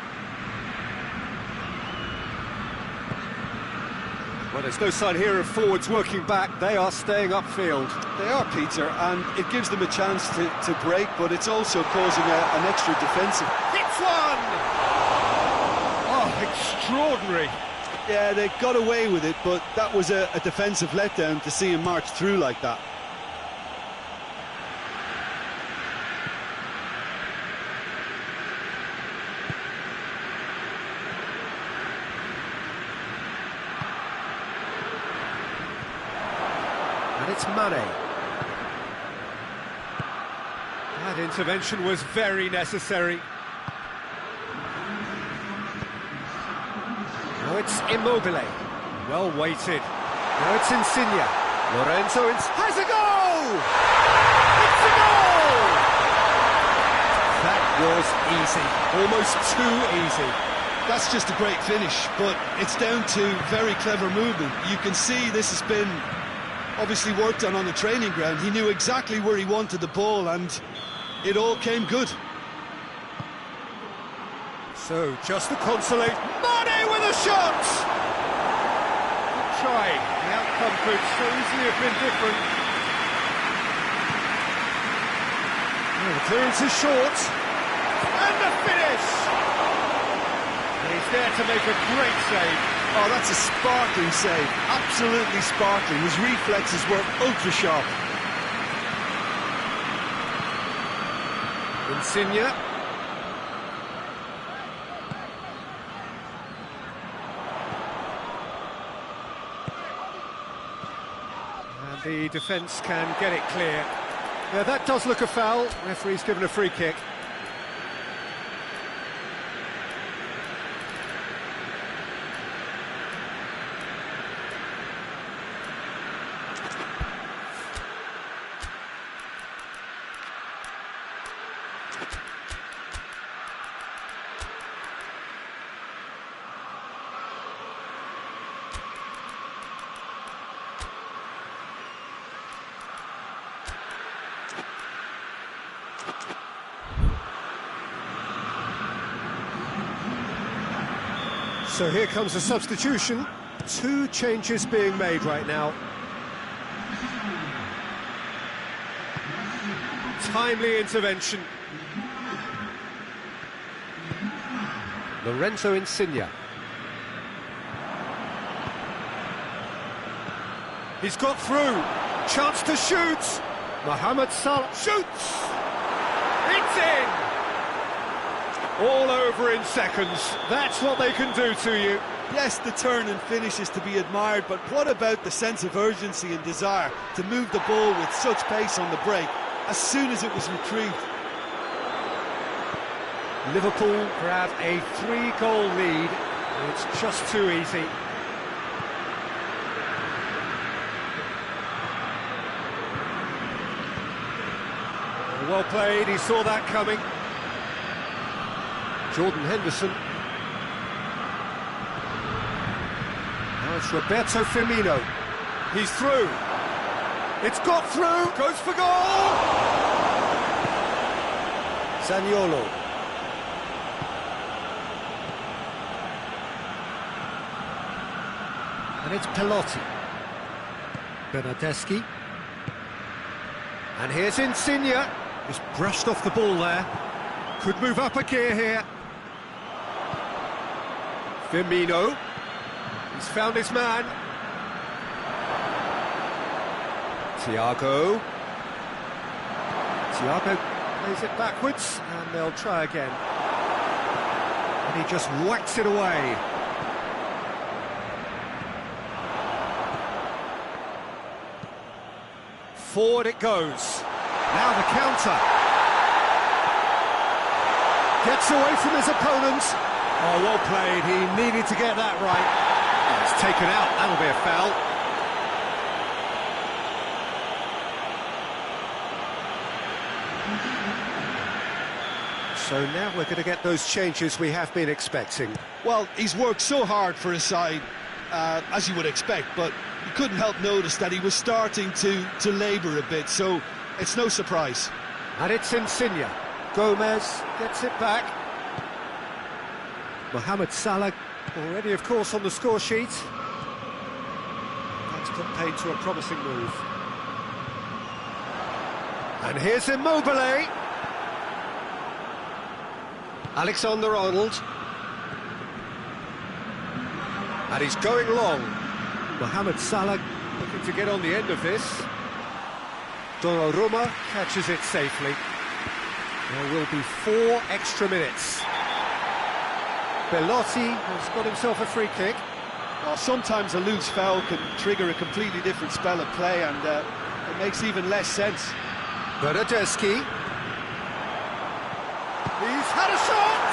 [SPEAKER 1] Well, there's no sign here of forwards working back. They are staying upfield.
[SPEAKER 2] They are, Peter, and it gives them a chance to break, but it's also causing an extra defensive.
[SPEAKER 1] Hits one! Oh, extraordinary.
[SPEAKER 2] Yeah, they got away with it, but that was a defensive letdown to see him march through like that.
[SPEAKER 1] And it's Mane. That intervention was very necessary. Now it's Immobile. Well weighted. Now it's Insigne. Lorenzo has a goal! It's a goal! That was easy. Almost too easy.
[SPEAKER 2] That's just a great finish, but it's down to very clever movement. You can see this has been obviously worked on the training ground. He knew exactly where he wanted the ball and it all came good.
[SPEAKER 1] So, just to consolate, Mane with a shot! Good try. The outcome could so easily have been different. Oh, the clearance is short. And the finish! And he's there to make a great save.
[SPEAKER 2] Oh, that's a sparkling save. Absolutely sparkling. His reflexes were ultra sharp.
[SPEAKER 1] Insigne. The defence can get it clear. Yeah, that does look a foul. Referee's given a free kick. So here comes a substitution. 2 changes being made right now. Timely intervention. Lorenzo Insigne. He's got through. Chance to shoot. Mohamed Salah shoots. It's in. All over in seconds. That's what they can do to you.
[SPEAKER 2] Yes, the turn and finish is to be admired, but what about the sense of urgency and desire to move the ball with such pace on the break as soon as it was retrieved?
[SPEAKER 1] Liverpool grab a 3-goal lead. It's just too easy. Well played, he saw that coming. Jordan Henderson. Now it's Roberto Firmino. He's through. It's got through. Goes for goal. Zaniolo. And it's Pelotti. Bernardeschi. And here's Insigne. Just brushed off the ball there. Could move up a gear here. Firmino. He's found his man. Thiago plays it backwards, and they'll try again. And he just whacks it away. Forward it goes. Now the counter. Gets away from his opponents. Oh, well played. He needed to get that right. Oh, it's taken out. That'll be a foul. So now we're going to get those changes we have been expecting.
[SPEAKER 2] Well, he's worked so hard for his side, as you would expect, but you couldn't help notice that he was starting to labour a bit, so it's no surprise.
[SPEAKER 1] And it's Insigne. Gomez gets it back. Mohamed Salah already, of course, on the score sheet. That's put paid to a promising move. And here's Immobile. Alexander-Arnold. And he's going long. Mohamed Salah looking to get on the end of this. Donnarumma catches it safely. There will be 4 extra minutes. Belotti has got himself a free kick.
[SPEAKER 2] Well, sometimes a loose foul can trigger a completely different spell of play, and it makes even less sense.
[SPEAKER 1] Bernardeschi. He's had a shot!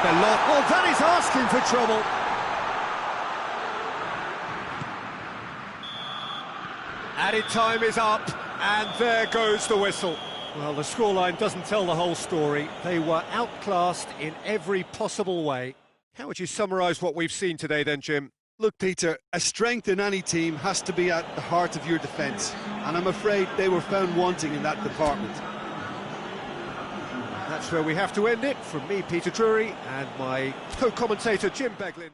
[SPEAKER 1] Belotti, well, that is asking for trouble. Added time is up, and there goes the whistle. Well, the scoreline doesn't tell the whole story. They were outclassed in every possible way. How would you summarise what we've seen today then, Jim?
[SPEAKER 2] Look, Peter, a strength in any team has to be at the heart of your defence, and I'm afraid they were found wanting in that department.
[SPEAKER 1] That's where we have to end it. From me, Peter Drury, and my co-commentator, Jim Beglin.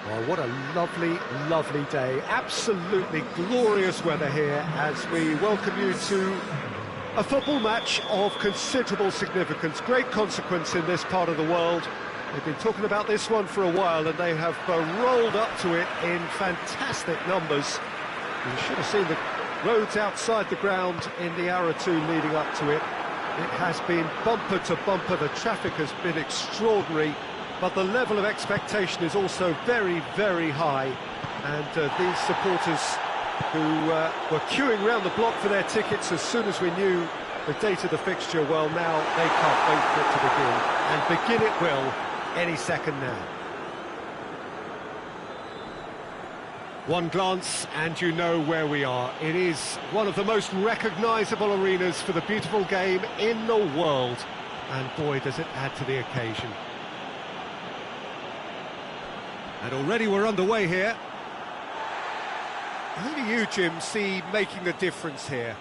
[SPEAKER 1] Well, what a lovely, lovely day. Absolutely glorious weather here as we welcome you to a football match of considerable significance, great consequence in this part of the world. They've been talking about this one for a while and they have rolled up to it in fantastic numbers. You should have seen the roads outside the ground in the hour or two leading up to it. It has been bumper to bumper, the traffic has been extraordinary, but the level of expectation is also very, very high. And these supporters who were queuing round the block for their tickets as soon as we knew the date of the fixture, well, now they can't wait for it to begin. And begin it will any second now. One glance and you know where we are. It is one of the most recognisable arenas for the beautiful game in the world. And boy, does it add to the occasion. And already we're underway here. Who do you, Jim, see making the difference here?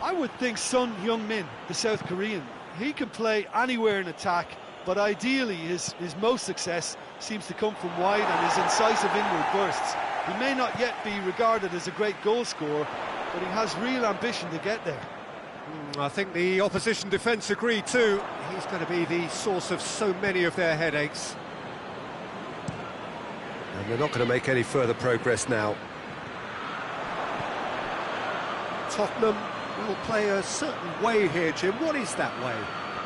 [SPEAKER 2] I would think Son Heung-min, the South Korean. He can play anywhere in attack, but ideally his most success seems to come from wide and his incisive inward bursts. He may not yet be regarded as a great goal scorer, but he has real ambition to get there.
[SPEAKER 1] I think the opposition defence agree too. He's going to be the source of so many of their headaches. And they're not going to make any further progress now. Tottenham will play a certain way here, Jim. What is that way?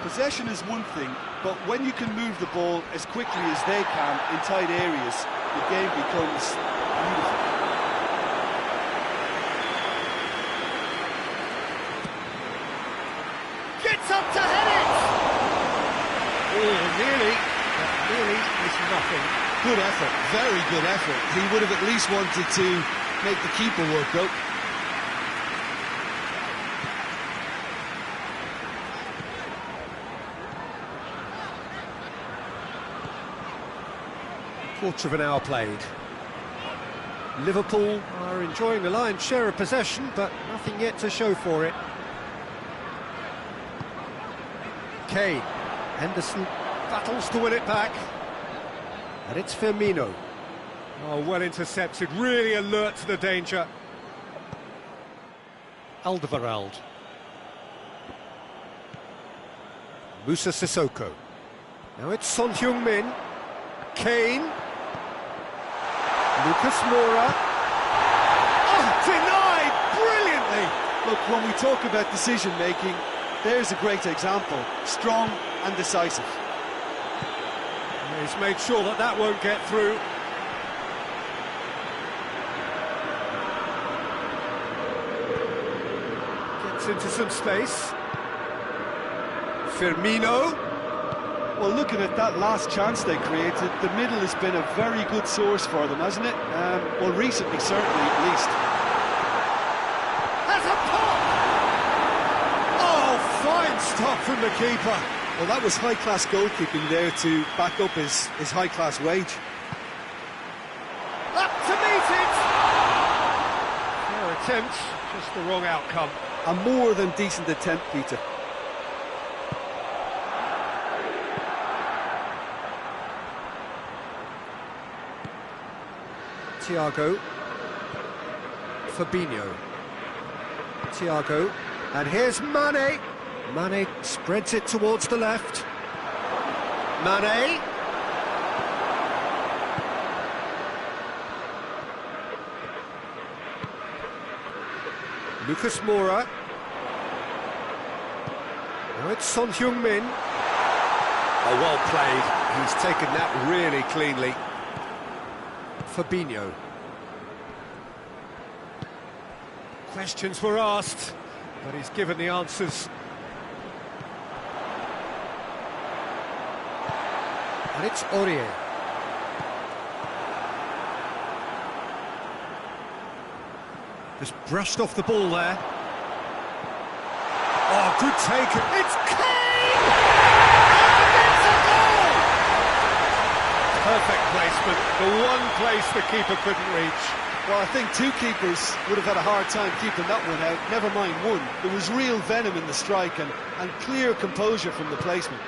[SPEAKER 2] Possession is one thing, but when you can move the ball as quickly as they can in tight areas, the game becomes beautiful.
[SPEAKER 1] Gets up to head it! Oh, nearly, but nearly is nothing.
[SPEAKER 2] Good effort, very good effort. He would have at least wanted to make the keeper work though.
[SPEAKER 1] Quarter of an hour played. Liverpool are enjoying the lion's share of possession, but nothing yet to show for it. Kane. Henderson battles to win it back. And it's Firmino. Oh, well intercepted, really alert to the danger. Alderweireld. Musa Sissoko. Now it's Son Heung-min. Kane. Lucas Moura. Oh, denied brilliantly!
[SPEAKER 2] Look, when we talk about decision-making, there's a great example. Strong and decisive.
[SPEAKER 1] He's made sure that that won't get through. Gets into some space. Firmino.
[SPEAKER 2] Well, looking at that last chance they created, the middle has been a very good source for them, hasn't it? Well, recently, certainly, at least.
[SPEAKER 1] Has a pop! Oh, fine stop from the keeper.
[SPEAKER 2] Well, that was high-class goalkeeping there to back up his high-class wage.
[SPEAKER 1] Up to meet it! Fair attempt, just the wrong outcome.
[SPEAKER 2] A more than decent attempt, Peter.
[SPEAKER 1] Thiago. Fabinho. Thiago. And here's Mane. Mane spreads it towards the left. Mane. Lucas Moura. Now it's Son Heung-min. Oh, well played. He's taken that really cleanly. Fabinho. Questions were asked, but he's given the answers. And it's Aurier. Just brushed off the ball there. Oh, good take. It's Kane! And it's a goal! Perfect placement. The one place the keeper couldn't reach.
[SPEAKER 2] Well, I think two keepers would have had a hard time keeping that one out, never mind one. There was real venom in the strike and clear composure from the placement.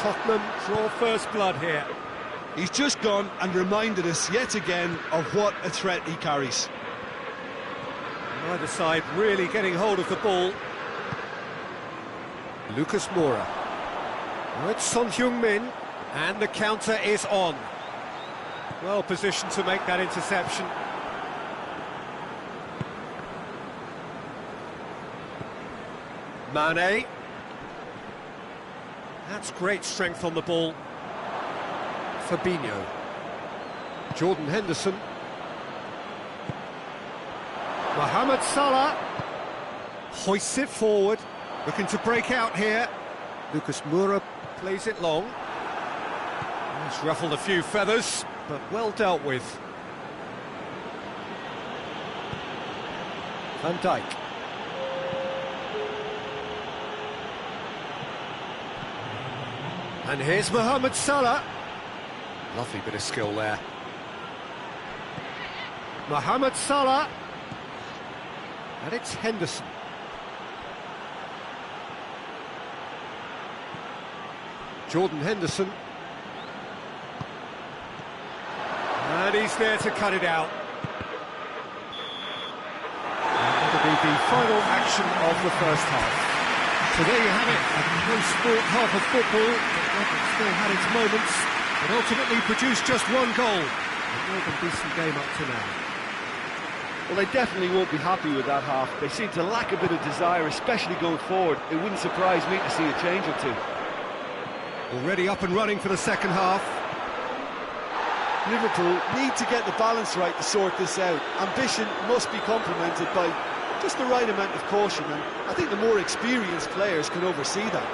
[SPEAKER 1] Tottenham draw first blood here.
[SPEAKER 2] He's just gone and reminded us yet again of what a threat he carries.
[SPEAKER 1] Neither side really getting hold of the ball. Lucas Moura. Now it's Son Heung-min, and the counter is on. Well positioned to make that interception. Mane. That's great strength on the ball. Fabinho. Jordan Henderson. Mohamed Salah hoists it forward, looking to break out here. Lucas Moura plays it long. He's ruffled a few feathers, but well dealt with. Van Dijk. And here's Mohamed Salah. Lovely bit of skill there. Mohamed Salah. And it's Henderson. Jordan Henderson. And he's there to cut it out. And that'll be the final action of the first half. So there you have it, a close-fought half of football that still had its moments, but ultimately produced just one goal. A more than decent game up to now.
[SPEAKER 2] Well, they definitely won't be happy with that half. They seem to lack a bit of desire, especially going forward. It wouldn't surprise me to see a change or two.
[SPEAKER 1] Already up and running for the second half.
[SPEAKER 2] Liverpool need to get the balance right to sort this out. Ambition must be complemented by just the right amount of caution, and I think the more experienced players can oversee that.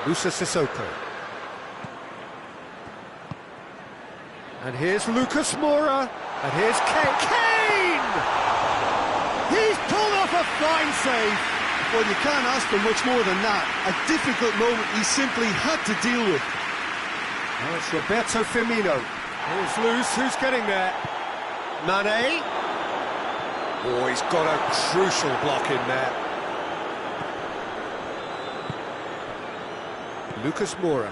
[SPEAKER 1] Moussa Sissoko. And here's Lucas Moura. And here's Kane! He's pulled off a fine save.
[SPEAKER 2] Well, you can't ask for much more than that. A difficult moment he simply had to deal with.
[SPEAKER 1] Now it's Roberto Firmino. Ball's loose, who's getting there? Mane. Oh, he's got a crucial block in there. Lucas Moura.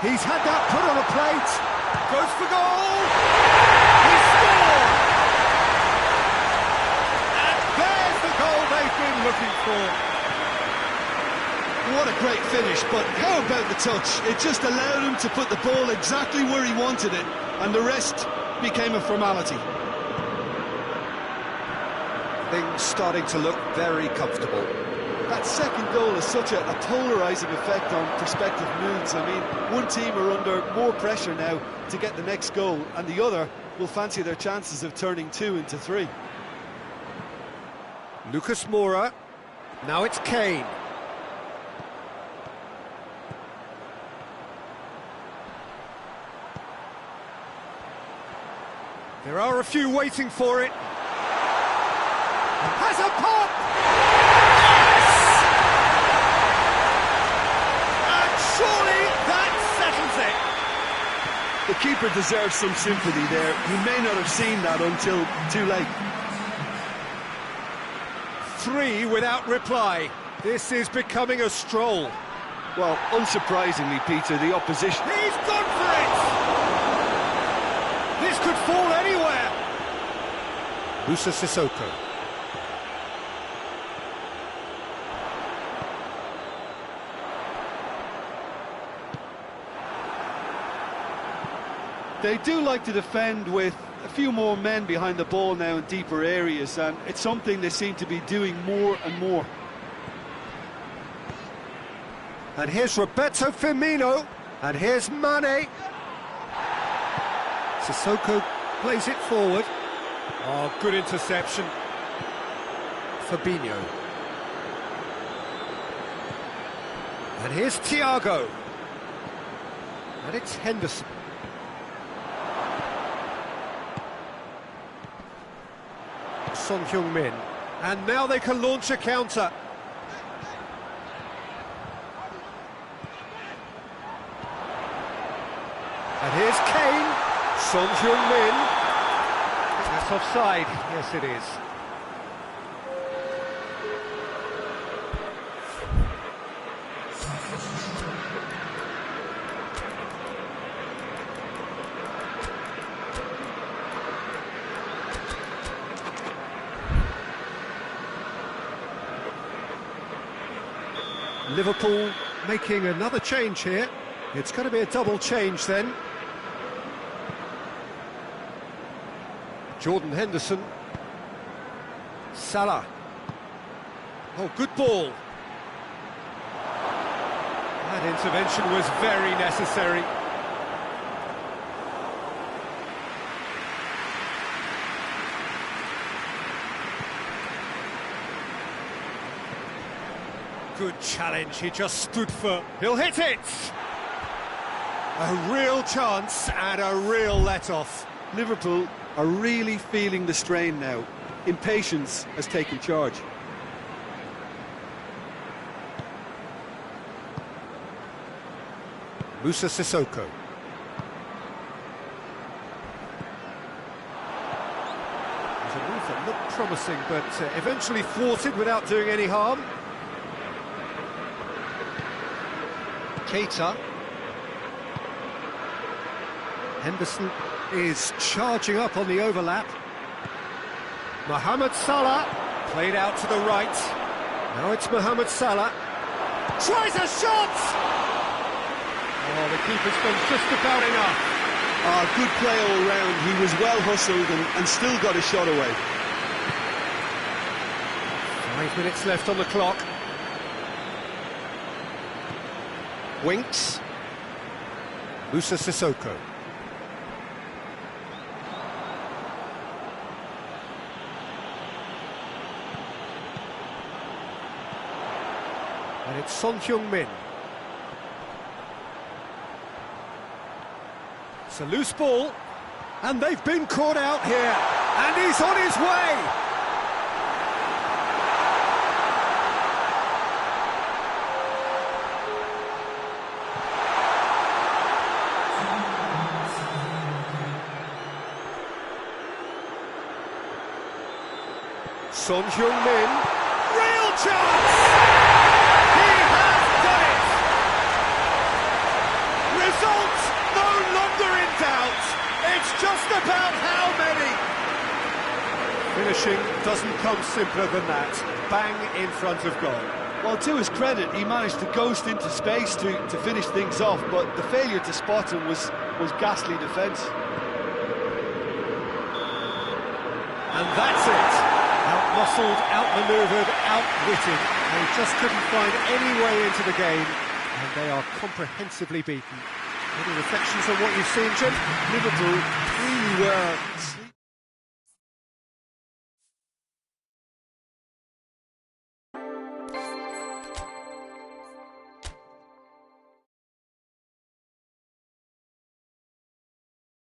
[SPEAKER 1] He's had that put on a plate. Goes for goal. He scored. And there's the goal they've been looking for.
[SPEAKER 2] What a great finish, but how about the touch? It just allowed him to put the ball exactly where he wanted it, and the rest became a formality.
[SPEAKER 1] Things starting to look very comfortable.
[SPEAKER 2] That second goal has such a polarising effect on prospective moods. I mean, one team are under more pressure now to get the next goal, and the other will fancy their chances of turning 2 into 3.
[SPEAKER 1] Lucas Moura. Now it's Kane. There are a few waiting for it. Has a pop! Yes! And surely that settles it.
[SPEAKER 2] The keeper deserves some sympathy there. He may not have seen that until too late.
[SPEAKER 1] 3 without reply. This is becoming a stroll.
[SPEAKER 2] Well, unsurprisingly, Peter, the opposition...
[SPEAKER 1] He's gone for it! This could fall anywhere. Moussa Sissoko.
[SPEAKER 2] They do like to defend with a few more men behind the ball now in deeper areas, and it's something they seem to be doing more and more.
[SPEAKER 1] And here's Roberto Firmino. And here's Mane. Sissoko plays it forward. Oh, good interception. Fabinho. And here's Thiago. And it's Henderson. Son Heung-min. And now they can launch a counter. And here's Kane. Son Heung-min. That's offside. Yes, it is. Liverpool making another change here. It's going to be a double change then. Jordan Henderson. Salah. Oh, good ball. That intervention was very necessary. Good challenge, he just stood for... He'll hit it! A real chance and a real let-off.
[SPEAKER 2] Liverpool are really feeling the strain now. Impatience has taken charge.
[SPEAKER 1] Musa Sissoko. There's a move that looked promising, but eventually thwarted without doing any harm. Keita. Henderson is charging up on the overlap. Mohamed Salah played out to the right. Now it's Mohamed Salah. Tries a shot! Oh, the keeper's done just about enough.
[SPEAKER 2] Good play all round. He was well hustled and still got a shot away.
[SPEAKER 1] 5 minutes left on the clock. Winks. Musa Sissoko. And it's Son Heung-min. It's a loose ball, and they've been caught out here, and he's on his way! Son Heung-min, real chance! He has done it! Result no longer in doubt. It's just about how many. Finishing doesn't come simpler than that. Bang in front of goal.
[SPEAKER 2] Well, to his credit, he managed to ghost into space to finish things off, but the failure to spot him was ghastly defence.
[SPEAKER 1] And that's it. Out-muscled, out-manoeuvred, outwitted. They just couldn't find any way into the game, and they are comprehensively beaten. Any reflections on what you've seen, Jim?
[SPEAKER 2] Liverpool really were